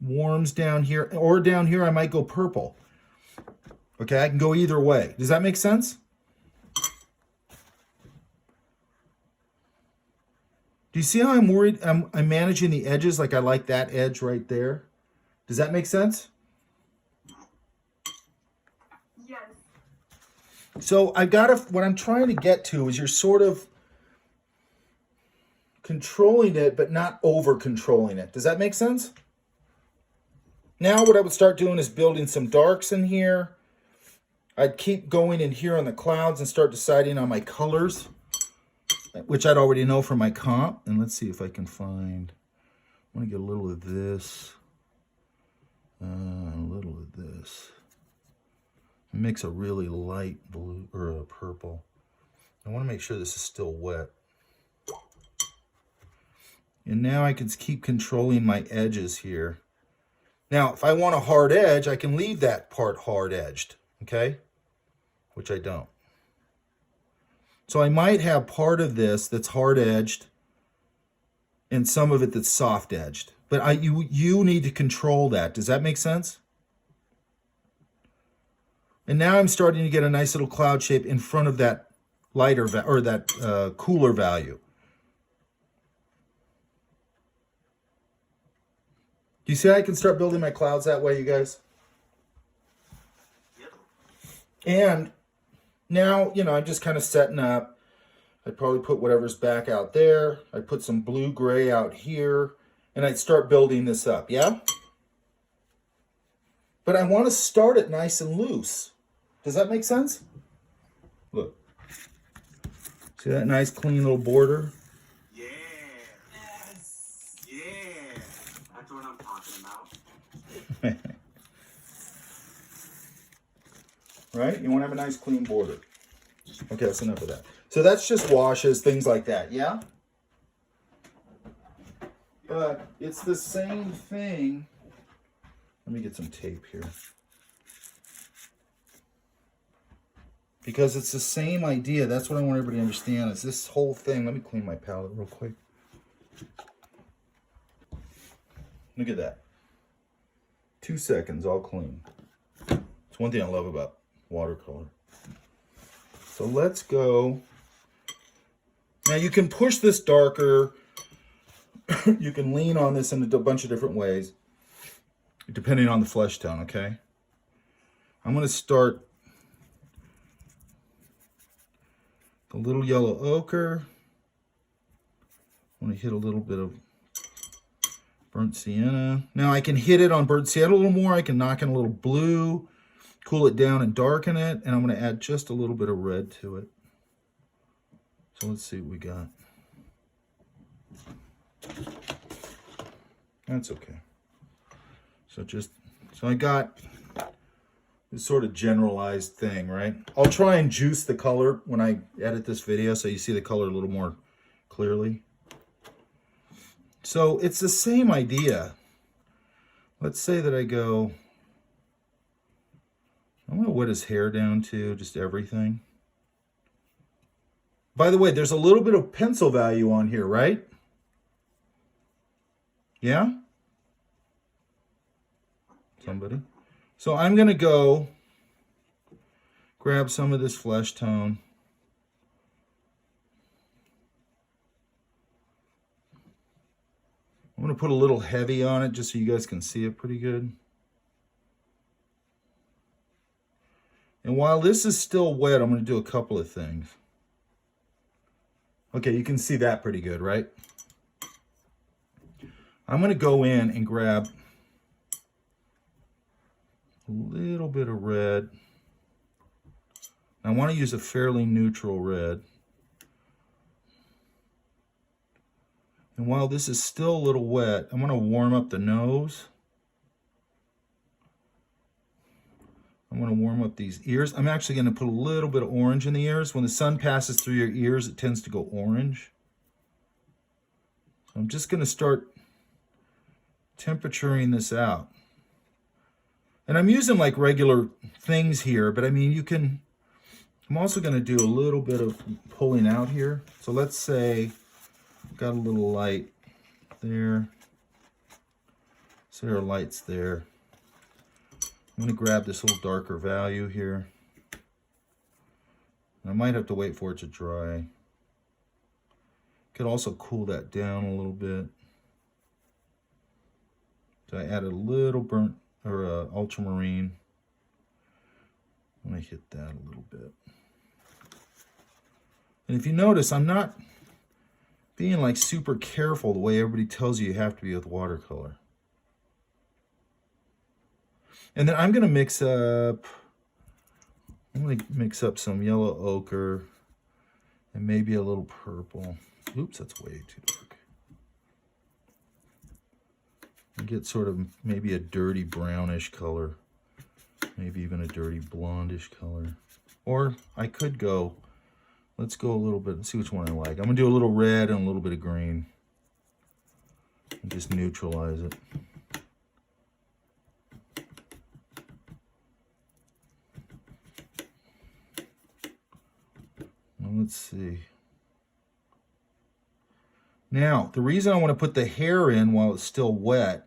warms down here. Or down here, I might go purple. Okay, I can go either way. Does that make sense? Do you see how I'm worried? I'm managing the edges like I like that edge right there. Does that make sense? Yes. So I've got to, what I'm trying to get to is you're sort of controlling it, but not over controlling it. Does that make sense? Now what I would start doing is building some darks in here. I'd keep going in here on the clouds and start deciding on my colors, which I'd already know from my comp. And let's see if I can find, I want to get a little of this, a little of this. Mix a really light blue or a purple. I want to make sure this is still wet. And now I can keep controlling my edges here. Now, if I want a hard edge, I can leave that part hard edged, okay? Which I don't. So I might have part of this that's hard edged and some of it that's soft edged. But you need to control that. Does that make sense? And now I'm starting to get a nice little cloud shape in front of that lighter or that cooler value. Do you see I can start building my clouds that way, you guys? Yep. And now, you know, I'm just kind of setting up. I'd probably put whatever's back out there. I'd put some blue-gray out here, and I'd start building this up, yeah? But I want to start it nice and loose. Does that make sense? Look. See that nice, clean little border? Yeah. Yes. Yeah. That's what I'm talking about. Right? You want to have a nice, clean border. Okay, that's enough of that. So that's just washes, things like that, yeah? But it's the same thing. Let me get some tape here. Because it's the same idea. That's what I want everybody to understand is this whole thing. Let me clean my palette real quick. Look at that. 2 seconds, all clean. It's one thing I love about watercolor. So let's go. Now you can push this darker. You can lean on this in a bunch of different ways, depending on the flesh tone, okay? I'm going to start the little yellow ochre. I'm going to hit a little bit of burnt sienna. Now I can hit it on burnt sienna a little more. I can knock in a little blue, cool it down and darken it. And I'm going to add just a little bit of red to it. So let's see what we got. That's okay. So I got this sort of generalized thing, right? I'll try and juice the color when I edit this video so you see the color a little more clearly. So it's the same idea. Let's say that I go, I'm going to wet his hair down to just everything. By the way, there's a little bit of pencil value on here, right? Yeah? Somebody? So I'm going to go grab some of this flesh tone. I'm going to put a little heavy on it just so you guys can see it pretty good. And while this is still wet, I'm going to do a couple of things. Okay, you can see that pretty good, right? I'm going to go in and grab a little bit of red. I want to use a fairly neutral red. And while this is still a little wet, I'm going to warm up the nose. I'm going to warm up these ears. I'm actually going to put a little bit of orange in the ears. When the sun passes through your ears, it tends to go orange. So I'm just going to start temperaturing this out. And I'm using like regular things here, but I mean, you can, I'm also going to do a little bit of pulling out here. So let's say, got a little light there. So there are lights there. I'm going to grab this little darker value here. I might have to wait for it to dry. Could also cool that down a little bit. So I added a little burnt or ultramarine. I'm going to hit that a little bit. And if you notice, I'm not being like super careful the way everybody tells you have to be with watercolor. And then I'm going to mix up, I'm going to mix up some yellow ochre and maybe a little purple. Oops, that's way too dark. And get sort of maybe a dirty brownish color, maybe even a dirty blondish color. Or I could go, let's go a little bit, let's see which one I like. I'm going to do a little red and a little bit of green and just neutralize it. Let's see. Now, the reason I want to put the hair in while it's still wet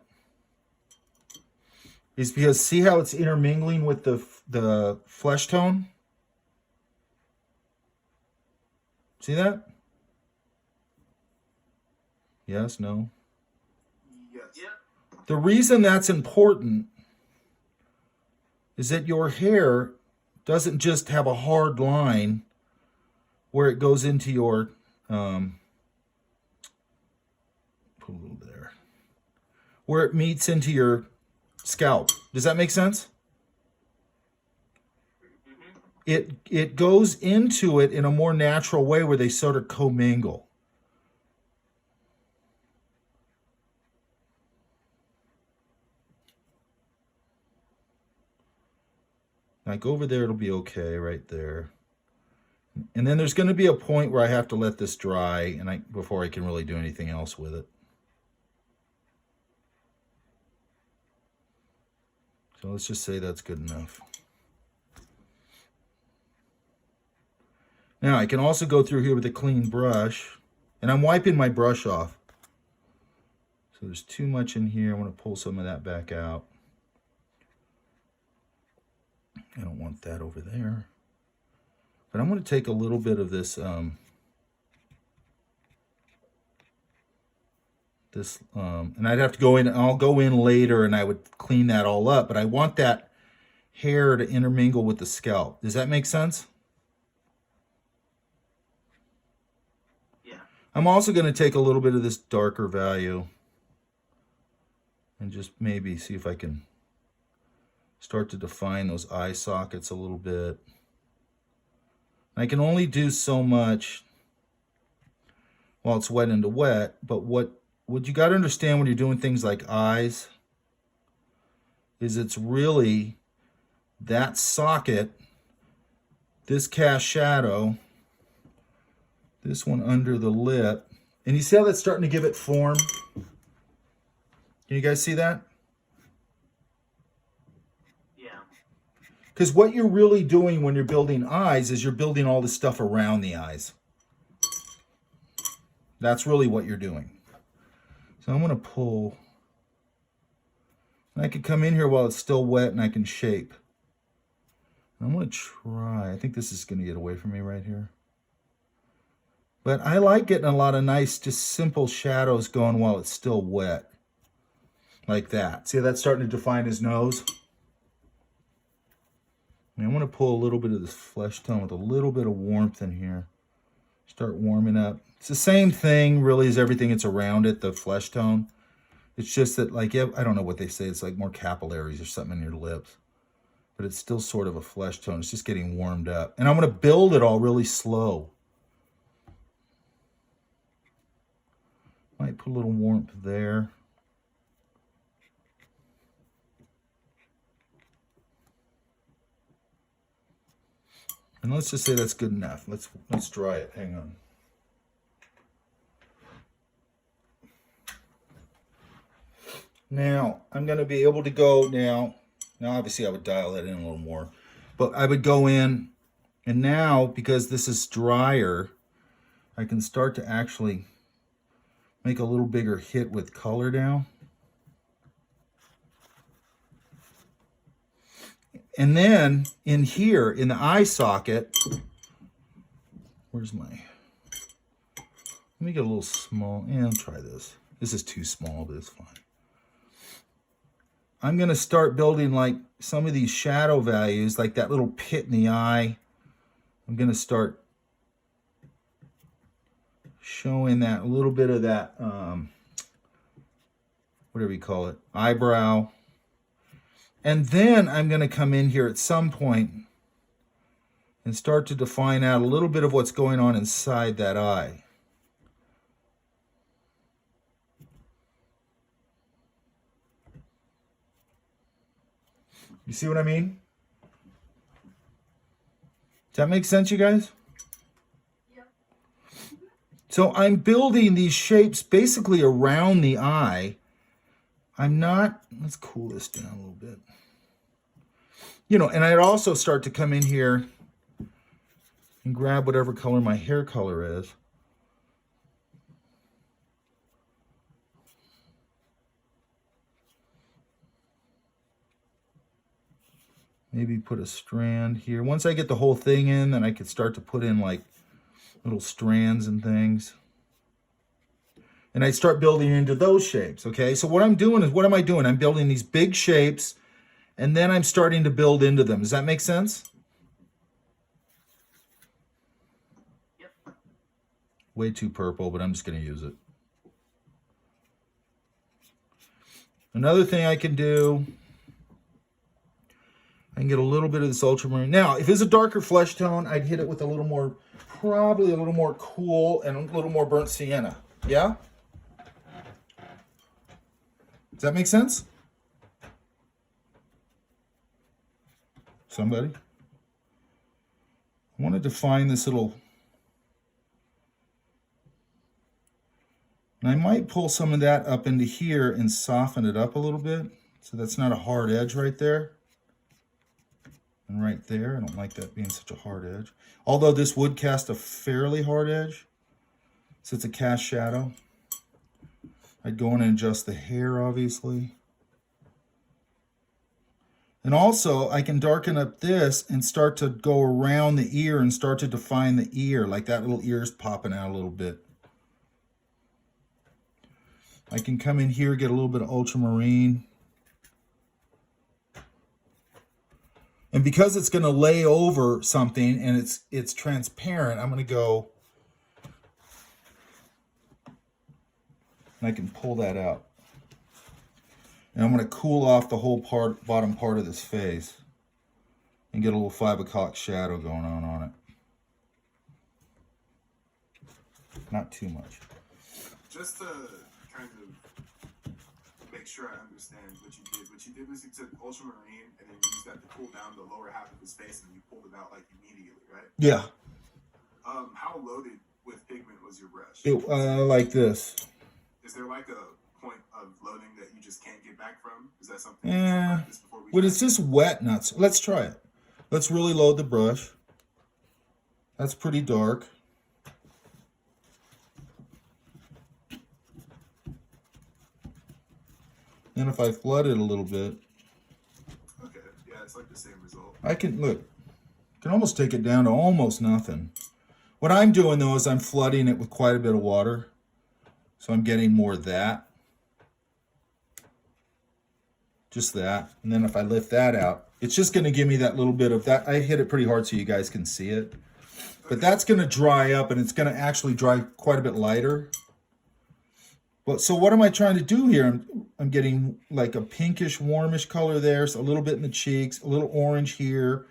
is because see how it's intermingling with the flesh tone? See that? Yes, no? Yes. The reason that's important is that your hair doesn't just have a hard line where it goes into your, put a little there, where it meets into your scalp. Does that make sense? It goes into it in a more natural way where they sort of commingle. Like over there, it'll be okay right there. And then there's going to be a point where I have to let this dry and before I can really do anything else with it. So let's just say that's good enough. Now I can also go through here with a clean brush, and I'm wiping my brush off. So there's too much in here. I want to pull some of that back out. I don't want that over there. But I'm going to take a little bit of this, and I'd have to go in, I'll go in later and I would clean that all up, but I want that hair to intermingle with the scalp. Does that make sense? Yeah. I'm also going to take a little bit of this darker value and just maybe see if I can start to define those eye sockets a little bit. I can only do so much while it's wet into wet, but what you got to understand when you're doing things like eyes is it's really that socket, this cast shadow, this one under the lip, and you see how that's starting to give it form? Can you guys see that? Because what you're really doing when you're building eyes is you're building all the stuff around the eyes. That's really what you're doing. So I'm going to pull. And I could come in here while it's still wet and I can shape. I'm going to try. I think this is going to get away from me right here. But I like getting a lot of nice, just simple shadows going while it's still wet. Like that. See how that's starting to define his nose? And I want to pull a little bit of this flesh tone with a little bit of warmth in here. Start warming up. It's the same thing, really, as everything that's around it, the flesh tone. It's just that, like, I don't know what they say. It's like more capillaries or something in your lips. But it's still sort of a flesh tone. It's just getting warmed up. And I'm going to build it all really slow. Might put a little warmth there. And let's just say that's good enough. Let's dry it. Hang on. Now, I'm going to be able to go now. Now, obviously, I would dial that in a little more. But I would go in, and now, because this is drier, I can start to actually make a little bigger hit with color now. And then in here, in the eye socket, where's my, let me get a little small, yeah, I'll try this. This is too small, but it's fine. I'm going to start building like some of these shadow values, like that little pit in the eye. I'm going to start showing that, a little bit of that, whatever you call it, eyebrow. And then I'm going to come in here at some point and start to define out a little bit of what's going on inside that eye. You see what I mean? Does that make sense, you guys? Yep. So I'm building these shapes basically around the eye. I'm not, let's cool this down a little bit. You know, and I'd also start to come in here and grab whatever color my hair color is. Maybe put a strand here. Once I get the whole thing in, then I could start to put in like little strands and things. And I start building into those shapes, okay? So what I'm doing is, what am I doing? I'm building these big shapes, and then I'm starting to build into them. Does that make sense? Yep. Way too purple, but I'm just going to use it. Another thing I can do, I can get a little bit of this ultramarine. Now, if it's a darker flesh tone, I'd hit it with a little more, probably a little more cool and a little more burnt sienna. Yeah? Does that make sense? Somebody? I want to define this little... And I might pull some of that up into here and soften it up a little bit. So that's not a hard edge right there. And right there, I don't like that being such a hard edge. Although this would cast a fairly hard edge, so it's a cast shadow. I'd go in and adjust the hair, obviously. And also, I can darken up this and start to go around the ear and start to define the ear, like that little ear's popping out a little bit. I can come in here, get a little bit of ultramarine. And because it's going to lay over something and it's transparent, I'm going to go, and I can pull that out. And I'm going to cool off the whole bottom part of this face and get a little 5 o'clock shadow going on it. Not too much. Just to kind of make sure I understand what you did was you took ultramarine and then used that to cool down the lower half of his face and you pulled it out like immediately, right? Yeah. How loaded with pigment was your brush? Like this. Is there like a point of loading that you just can't get back from? Is that something? But it's just wet nuts. Let's try it. Let's really load the brush. That's pretty dark. Then if I flood it a little bit, okay, yeah, it's like the same result. I can almost take it down to almost nothing. What I'm doing though is I'm flooding it with quite a bit of water. So I'm getting more of that. Just that. And then if I lift that out, it's just going to give me that little bit of that. I hit it pretty hard so you guys can see it. But that's going to dry up and it's going to actually dry quite a bit lighter. But so what am I trying to do here? I'm getting like a pinkish, warmish color there. So a little bit in the cheeks, a little orange here.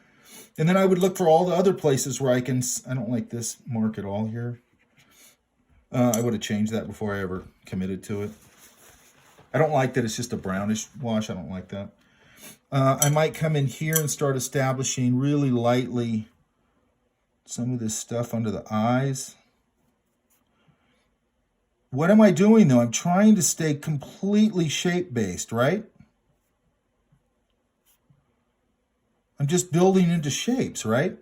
And then I would look for all the other places where I don't like this mark at all here. I would have changed that before I ever committed to it. I don't like that it's just a brownish wash. I don't like that. I might come in here and start establishing really lightly some of this stuff under the eyes. What am I doing though? I'm trying to stay completely shape-based, right? I'm just building into shapes, right?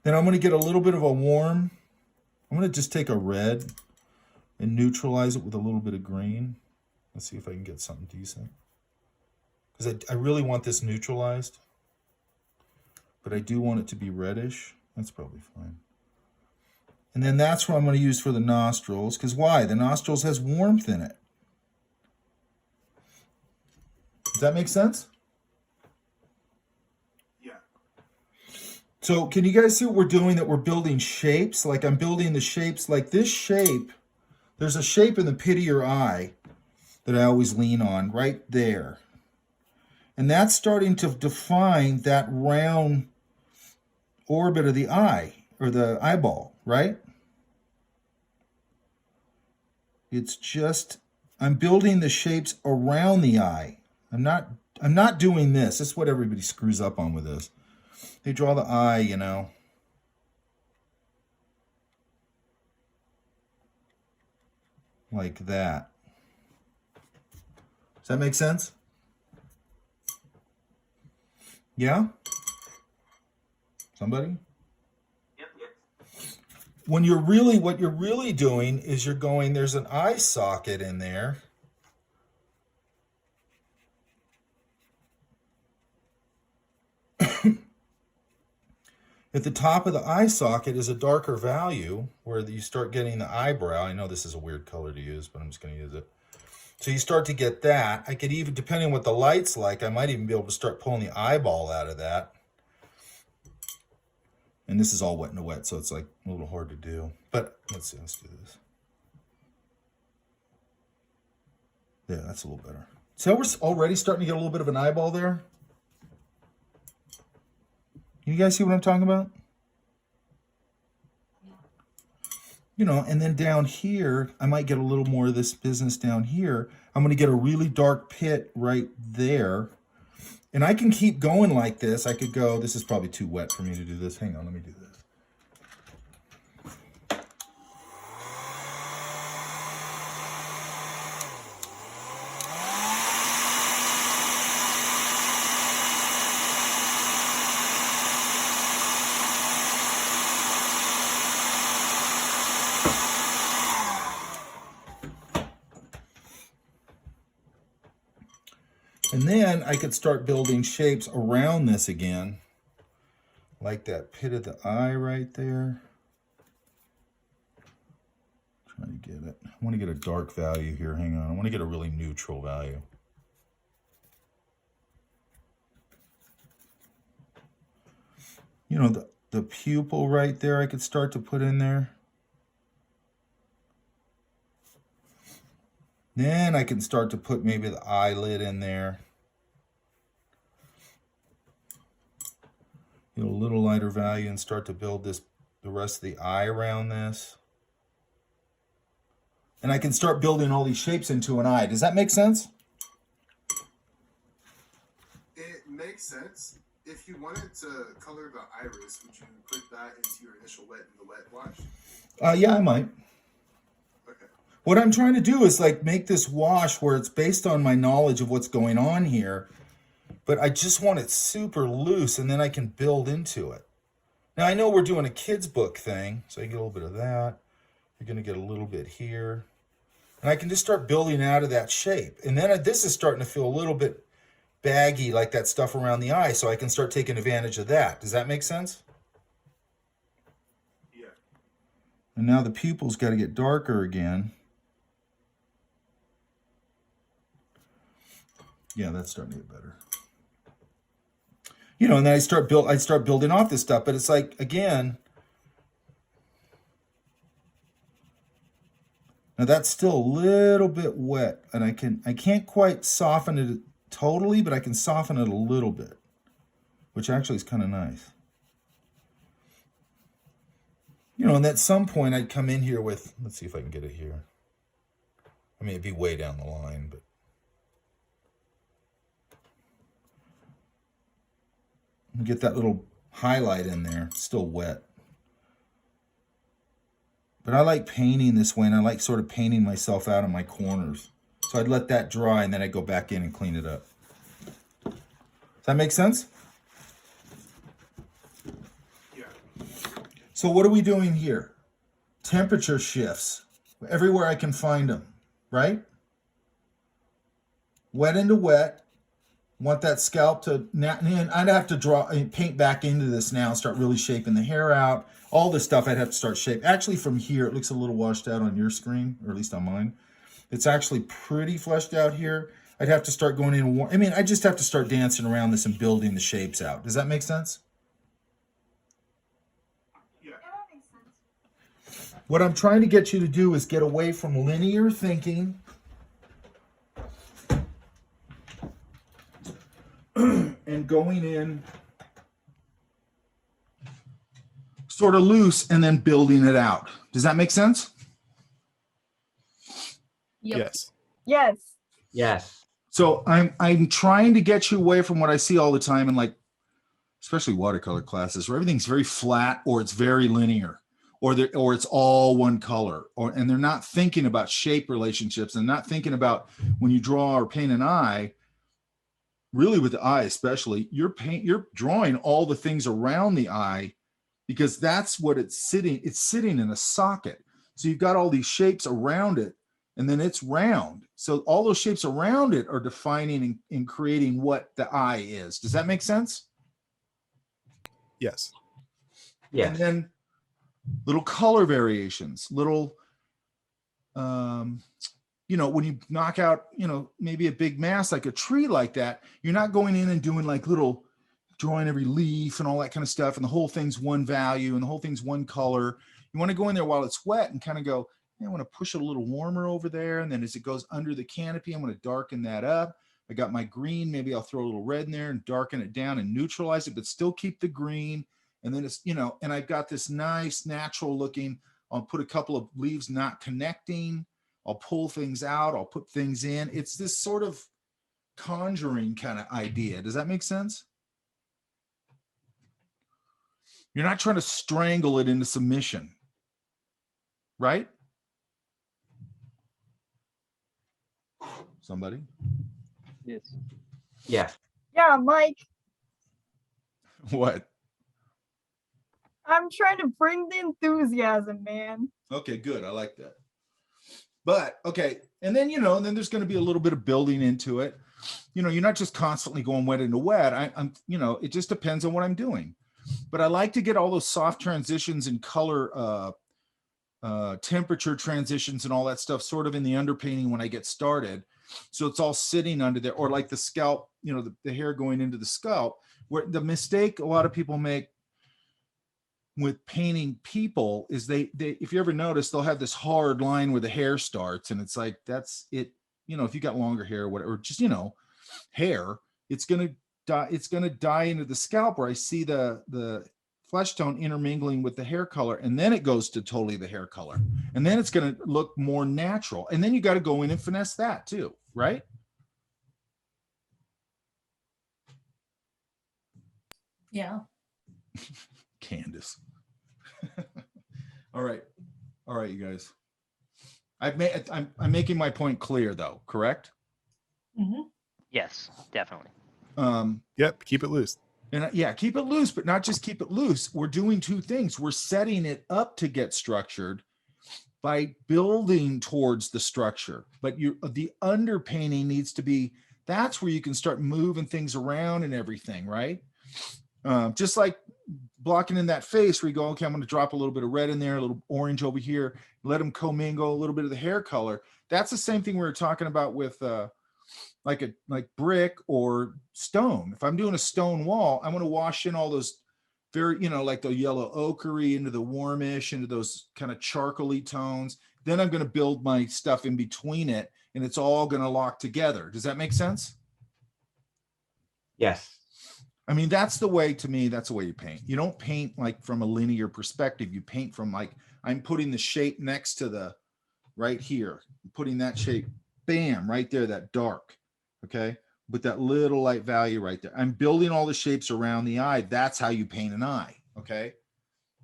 Then I'm going to get a little bit of a warm. I'm going to just take a red and neutralize it with a little bit of green. Let's see if I can get something decent. Because I really want this neutralized. But I do want it to be reddish. That's probably fine. And then that's what I'm going to use for the nostrils. Because why? The nostrils has warmth in it. Does that make sense? Yeah. So can you guys see what we're doing? That we're building shapes? Like I'm building the shapes like this shape. There's a shape in the pit of your eye that I always lean on right there. And that's starting to define that round orbit of the eye or the eyeball, right? It's just, I'm building the shapes around the eye. I'm not doing this. This is what everybody screws up on with this. They draw the eye, you know. Like that. Does that make sense? Yeah? Somebody? Yep. What you're really doing is you're going, there's an eye socket in there. At the top of the eye socket is a darker value where you start getting the eyebrow. I know this is a weird color to use, but I'm just going to use it. So you start to get that. I could even, depending on what the light's like, I might even be able to start pulling the eyeball out of that. And this is all wet and wet, so it's like a little hard to do. But let's see, let's do this. Yeah, that's a little better. See how we're already starting to get a little bit of an eyeball there? You guys see what I'm talking about? You know, and then down here, I might get a little more of this business down here. I'm going to get a really dark pit right there. And I can keep going like this. I could go, this is probably too wet for me to do this. Hang on, let me do this. And then I could start building shapes around this again, like that pit of the eye right there. Try to get it. I want to get a dark value here. Hang on. I want to get a really neutral value. You know, the pupil right there I could start to put in there. Then I can start to put maybe the eyelid in there. Get a little lighter value and start to build this, the rest of the eye around this. And I can start building all these shapes into an eye. Does that make sense? It makes sense. If you wanted to color the iris, would you put that into your initial wet in the wet wash? Yeah, I might. Okay. What I'm trying to do is like make this wash where it's based on my knowledge of what's going on here, but I just want it super loose and then I can build into it. Now I know we're doing a kid's book thing, so I get a little bit of that. You're going to get a little bit here. And I can just start building out of that shape. And then this is starting to feel a little bit baggy, like that stuff around the eye, so I can start taking advantage of that. Does that make sense? Yeah. And now the pupil's got to get darker again. Yeah, that's starting to get better. You know, and then I'd start building off this stuff, but it's like, again, now that's still a little bit wet, and I can't quite soften it totally, but I can soften it a little bit, which actually is kind of nice. You know, and at some point I'd come in here with, let's see if I can get it here. I mean, it'd be way down the line, but get that little highlight in there. It's still wet. But I like painting this way, and I like sort of painting myself out in my corners. So I'd let that dry, and then I'd go back in and clean it up. Does that make sense? Yeah. So what are we doing here? Temperature shifts. Everywhere I can find them, right? Wet into wet. Want that scalp to, and I'd have to paint back into this now and start really shaping the hair out. All this stuff I'd have to start shaping. Actually, from here, it looks a little washed out on your screen, or at least on mine. It's actually pretty fleshed out here. I'd have to start going in. I mean, I just have to start dancing around this and building the shapes out. Does that make sense? Yeah. That makes sense. What I'm trying to get you to do is get away from linear thinking and going in sort of loose and then building it out. Does that make sense? Yep. Yes. Yes. Yes. So I'm trying to get you away from what I see all the time in, like, especially watercolor classes, where everything's very flat or it's very linear, or it's all one color, and they're not thinking about shape relationships and not thinking about when you draw or paint an eye. Really, with the eye especially, you're drawing all the things around the eye, because that's what it's sitting in a socket. So you've got all these shapes around it, and then it's round. So all those shapes around it are defining and creating what the eye is. Does that make sense? Yes. Yes. And then little color variations, little, you know, when you knock out, you know, maybe a big mass like a tree like that, you're not going in and doing like little drawing every leaf and all that kind of stuff. And the whole thing's one value and the whole thing's one color. You want to go in there while it's wet and kind of go, I want to push it a little warmer over there. And then as it goes under the canopy, I'm going to darken that up. I got my green. Maybe I'll throw a little red in there and darken it down and neutralize it, but still keep the green. And then it's, you know, and I've got this nice natural looking, I'll put a couple of leaves not connecting. I'll pull things out. I'll put things in. It's this sort of conjuring kind of idea. Does that make sense? You're not trying to strangle it into submission, right? Somebody? Yes. Yeah. Yeah, Mike, What? I'm trying to bring the enthusiasm, man. Okay, good. I like that. But okay, and then, you know, then there's going to be a little bit of building into it. You know, you're not just constantly going wet into wet. I'm, you know, it just depends on what I'm doing. But I like to get all those soft transitions and color, temperature transitions and all that stuff sort of in the underpainting when I get started. So it's all sitting under there, or like the scalp, you know, the hair going into the scalp, where the mistake a lot of people make with painting people is they if you ever notice, they'll have this hard line where the hair starts, and it's like, that's it. You know, if you got longer hair or whatever, just, you know, hair, it's going to die into the scalp where I see the flesh tone intermingling with the hair color, and then it goes to totally the hair color, and then it's going to look more natural, and then you got to go in and finesse that too, right? Yeah. Candace. All right, you guys. I'm making my point clear though, correct? Mm-hmm. Yes, definitely. Yep, keep it loose. And yeah, keep it loose, but not just keep it loose. We're doing two things. We're setting it up to get structured by building towards the structure. But the underpainting needs to be, that's where you can start moving things around and everything, right? Just like blocking in that face where you go, okay, I'm going to drop a little bit of red in there, a little orange over here, let them commingle, a little bit of the hair color. That's the same thing we were talking about with like brick or stone. If I'm doing a stone wall, I'm going to wash in all those very, you know, like the yellow ochre into the warmish, into those kind of charcoaly tones. Then I'm going to build my stuff in between it, and it's all going to lock together. Does that make sense? Yes. I mean, that's the way, to me, that's the way you paint. You don't paint like from a linear perspective. You paint from like, I'm putting the shape next to the, right here, putting that shape, bam, right there, that dark, okay? With that little light value right there. I'm building all the shapes around the eye. That's how you paint an eye, okay?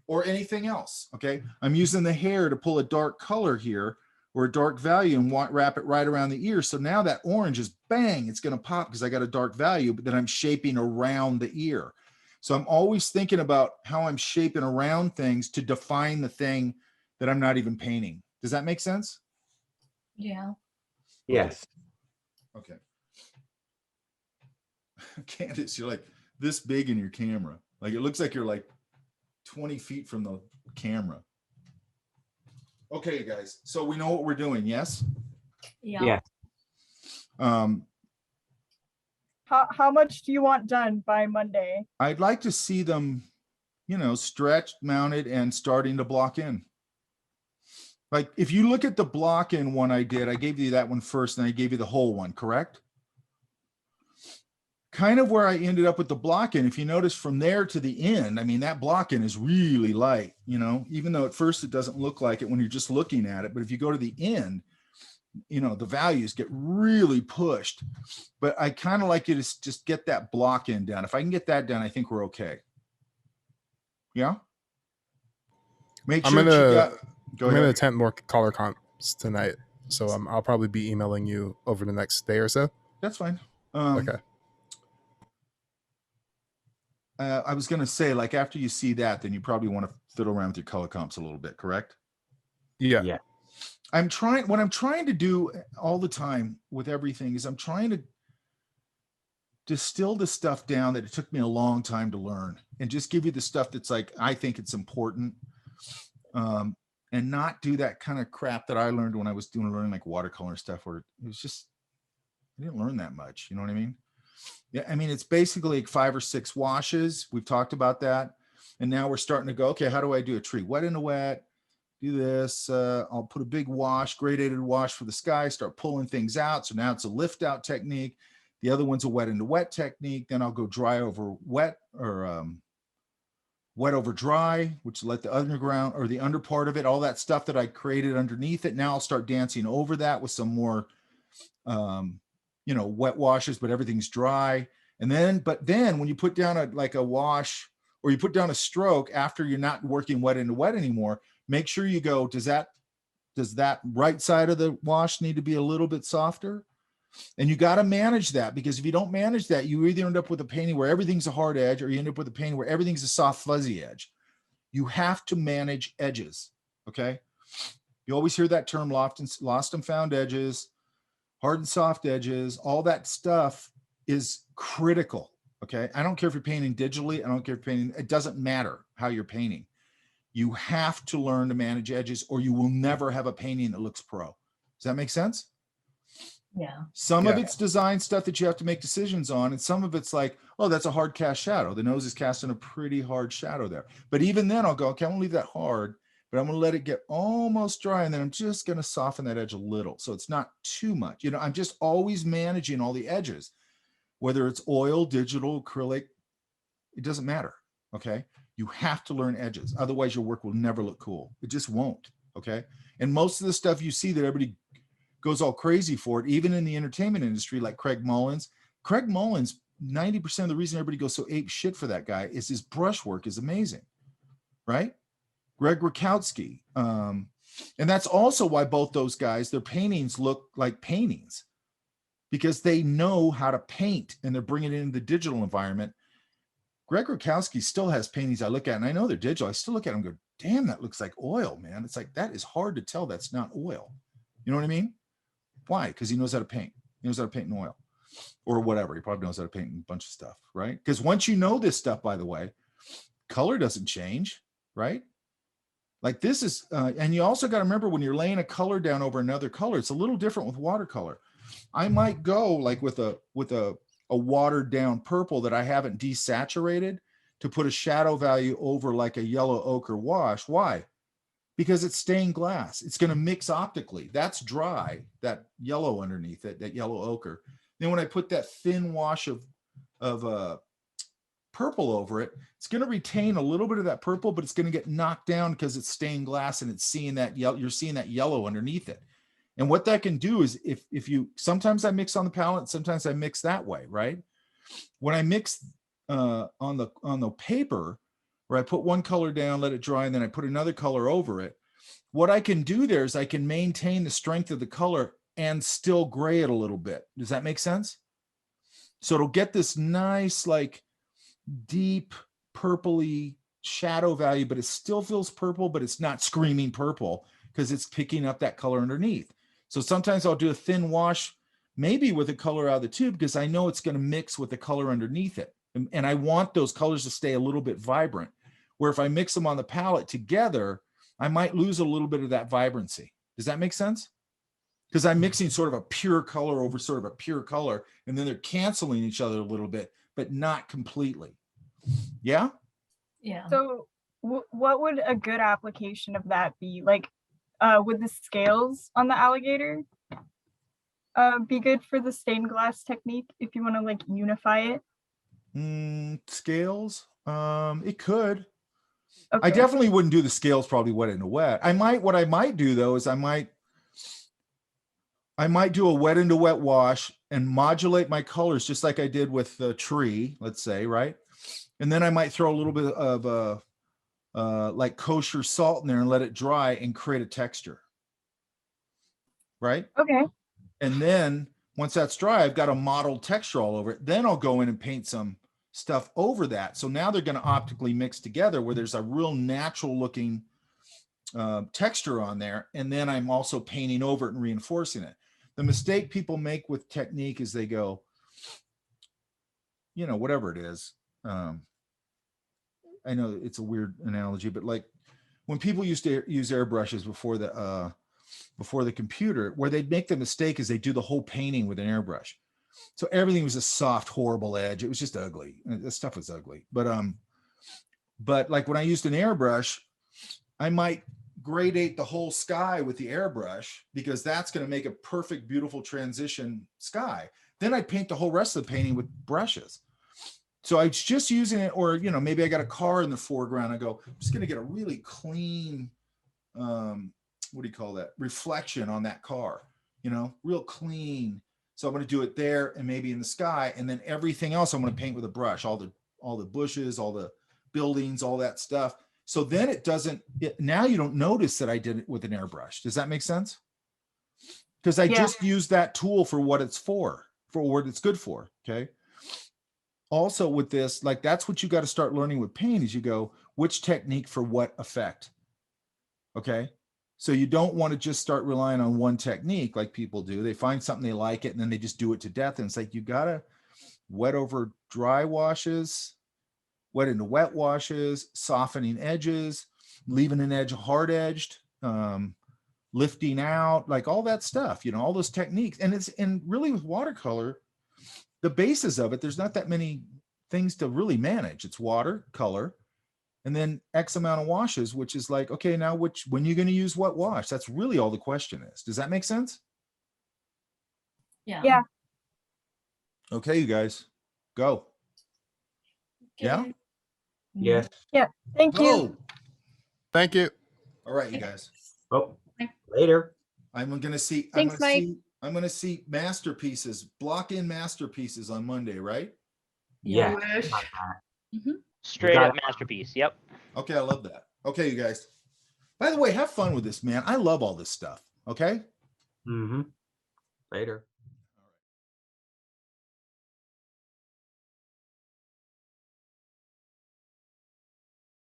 Or anything else, okay? I'm using the hair to pull a dark color here, or a dark value, and wrap it right around the ear. So now that orange is bang, it's going to pop because I got a dark value, but then I'm shaping around the ear. So I'm always thinking about how I'm shaping around things to define the thing that I'm not even painting. Does that make sense? Yeah. Yes. Okay. Candace, you're like this big in your camera. Like it looks like you're like 20 feet from the camera. Okay, guys. So we know what we're doing, yes? Yeah. Yeah. How much do you want done by Monday? I'd like to see them, you know, stretched, mounted, and starting to block in. Like if you look at the block in one I did, I gave you that one first, and I gave you the whole one, correct? Kind of where I ended up with the block in, if you notice from there to the end, I mean, that block in is really light, you know, even though at first it doesn't look like it when you're just looking at it. But if you go to the end, you know, the values get really pushed. But I kind of like you to just get that block in down. If I can get that down, I think we're okay. Yeah. Make sure I'm gonna ahead. attempt more color comps tonight, so I'll probably be emailing you over the next day or so. That's fine. Okay. I was going to say, like, after you see that, then you probably want to fiddle around with your color comps a little bit, correct? Yeah. Yeah. What I'm trying to do all the time with everything is I'm trying distill the stuff down that it took me a long time to learn, and just give you the stuff that's like, I think it's important. And not do that kind of crap that I learned when I was learning like watercolor stuff, where it was just, I didn't learn that much. You know what I mean? Yeah. I mean, it's basically like 5 or 6 washes. We've talked about that. And now we're starting to go, okay, how do I do a tree? Wet into wet, do this. I'll put a big wash, gradated wash for the sky, start pulling things out. So now it's a lift out technique. The other one's a wet into wet technique. Then I'll go dry over wet, or wet over dry, which let the underground or the under part of it, all that stuff that I created underneath it. Now I'll start dancing over that with some more, wet washes, but everything's dry. And then, when you put down a wash, or you put down a stroke after you're not working wet into wet anymore, make sure you go, does that right side of the wash need to be a little bit softer? And you got to manage that, because if you don't manage that, you either end up with a painting where everything's a hard edge, or you end up with a painting where everything's a soft, fuzzy edge. You have to manage edges. Okay. You always hear that term, lost and found edges, hard and soft edges, all that stuff is critical. Okay. I don't care if you're painting digitally. I don't care if you're painting, it doesn't matter how you're painting. You have to learn to manage edges, or you will never have a painting that looks pro. Does that make sense? Yeah. Some of it's design stuff that you have to make decisions on, and some of it's like, oh, that's a hard cast shadow. The nose is casting a pretty hard shadow there. But even then I'll go, okay, I'm gonna leave that hard, but I'm gonna let it get almost dry, and then I'm just gonna soften that edge a little, so it's not too much. I'm just always managing all the edges, whether it's oil, digital, acrylic, it doesn't matter. Okay. You have to learn edges. Otherwise your work will never look cool. It just won't. Okay. And most of the stuff you see that everybody goes all crazy for it, even in the entertainment industry, like Craig Mullins, 90% of the reason everybody goes so ape shit for that guy is his brushwork is amazing. Right. Greg Rakowski. And that's also why both those guys, their paintings look like paintings, because they know how to paint and they're bringing it into the digital environment. Greg Rakowski still has paintings I look at, and I know they're digital. I still look at them and go, damn, that looks like oil, man. It's like, that is hard to tell that's not oil. You know what I mean? Why? Because he knows how to paint. He knows how to paint in oil or whatever. He probably knows how to paint in a bunch of stuff, right? Because once you know this stuff, by the way, color doesn't change, right? Like this is, and you also got to remember when you're laying a color down over another color, it's a little different with watercolor. I might go like with a watered down purple that I haven't desaturated to put a shadow value over like a yellow ochre wash. Why? Because it's stained glass. It's going to mix optically. That's dry, that yellow underneath it, that yellow ochre. Then when I put that thin wash of purple over it, it's going to retain a little bit of that purple, but it's going to get knocked down because it's stained glass and it's seeing that you're seeing that yellow underneath it. And what that can do is if you, sometimes I mix on the palette, sometimes I mix that way, right? When I mix on the paper, where I put one color down, let it dry, and then I put another color over it, what I can do there is I can maintain the strength of the color and still gray it a little bit. Does that make sense? So it'll get this nice, like deep purpley shadow value, but it still feels purple, but it's not screaming purple because it's picking up that color underneath. So sometimes I'll do a thin wash, maybe with a color out of the tube, because I know it's going to mix with the color underneath it. And I want those colors to stay a little bit vibrant, where if I mix them on the palette together, I might lose a little bit of that vibrancy. Does that make sense? Because I'm mixing sort of a pure color over sort of a pure color, and then they're canceling each other a little bit, but not completely. Yeah? Yeah. So what would a good application of that be? Like, would the scales on the alligator be good for the stained glass technique if you want to like unify it? Scales? It could. Okay. I definitely wouldn't do the scales probably wet into wet. What I might do though is I might do a wet into wet wash and modulate my colors just like I did with the tree, let's say, right? And then I might throw a little bit of like kosher salt in there and let it dry and create a texture. Right? Okay. And then once that's dry, I've got a mottled texture all over it. Then I'll go in and paint some stuff over that. So now they're going to optically mix together where there's a real natural looking texture on there. And then I'm also painting over it and reinforcing it. The mistake people make with technique is they go, you know, whatever it is. I know it's a weird analogy, but like when people used to use airbrushes before the computer, where they'd make the mistake is they do the whole painting with an airbrush. So everything was a soft, horrible edge. It was just ugly. The stuff was ugly. But like when I used an airbrush, I might gradate the whole sky with the airbrush because that's going to make a perfect, beautiful transition sky. Then I'd paint the whole rest of the painting with brushes. So I was just using it, or, you know, maybe I got a car in the foreground. I go, I'm just going to get a really clean, what do you call that? Reflection on that car, you know, real clean. So I'm going to do it there and maybe in the sky. And then everything else I'm going to paint with a brush, all the bushes, all the buildings, all that stuff. So then now you don't notice that I did it with an airbrush. Does that make sense? Because I just used that tool for what it's for what it's good for. Okay. Also with this, like that's what you got to start learning with paint is you go, which technique for what effect? Okay. So you don't want to just start relying on one technique like people do. They find something they like it and then they just do it to death. And it's like, you got to wet over dry washes, wet into wet washes, softening edges, leaving an edge hard edged, lifting out, like all that stuff, you know, all those techniques. And really with watercolor, the basis of it, there's not that many things to really manage. It's water, color, and then X amount of washes, which is like, okay, now when you're going to use what wash? That's really all the question is. Does that make sense? Yeah. Yeah. Okay, you guys, go. Yeah? Yes. Yeah. Thank you. Thank you. All right, you guys. Oh, later. I'm gonna see. Thanks, Mike. I'm gonna see masterpieces. Block in masterpieces on Monday, right? Yeah. Straight up masterpiece. Yep. Okay, I love that. Okay, you guys. By the way, have fun with this, man. I love all this stuff. Okay. Mm-hmm. Later.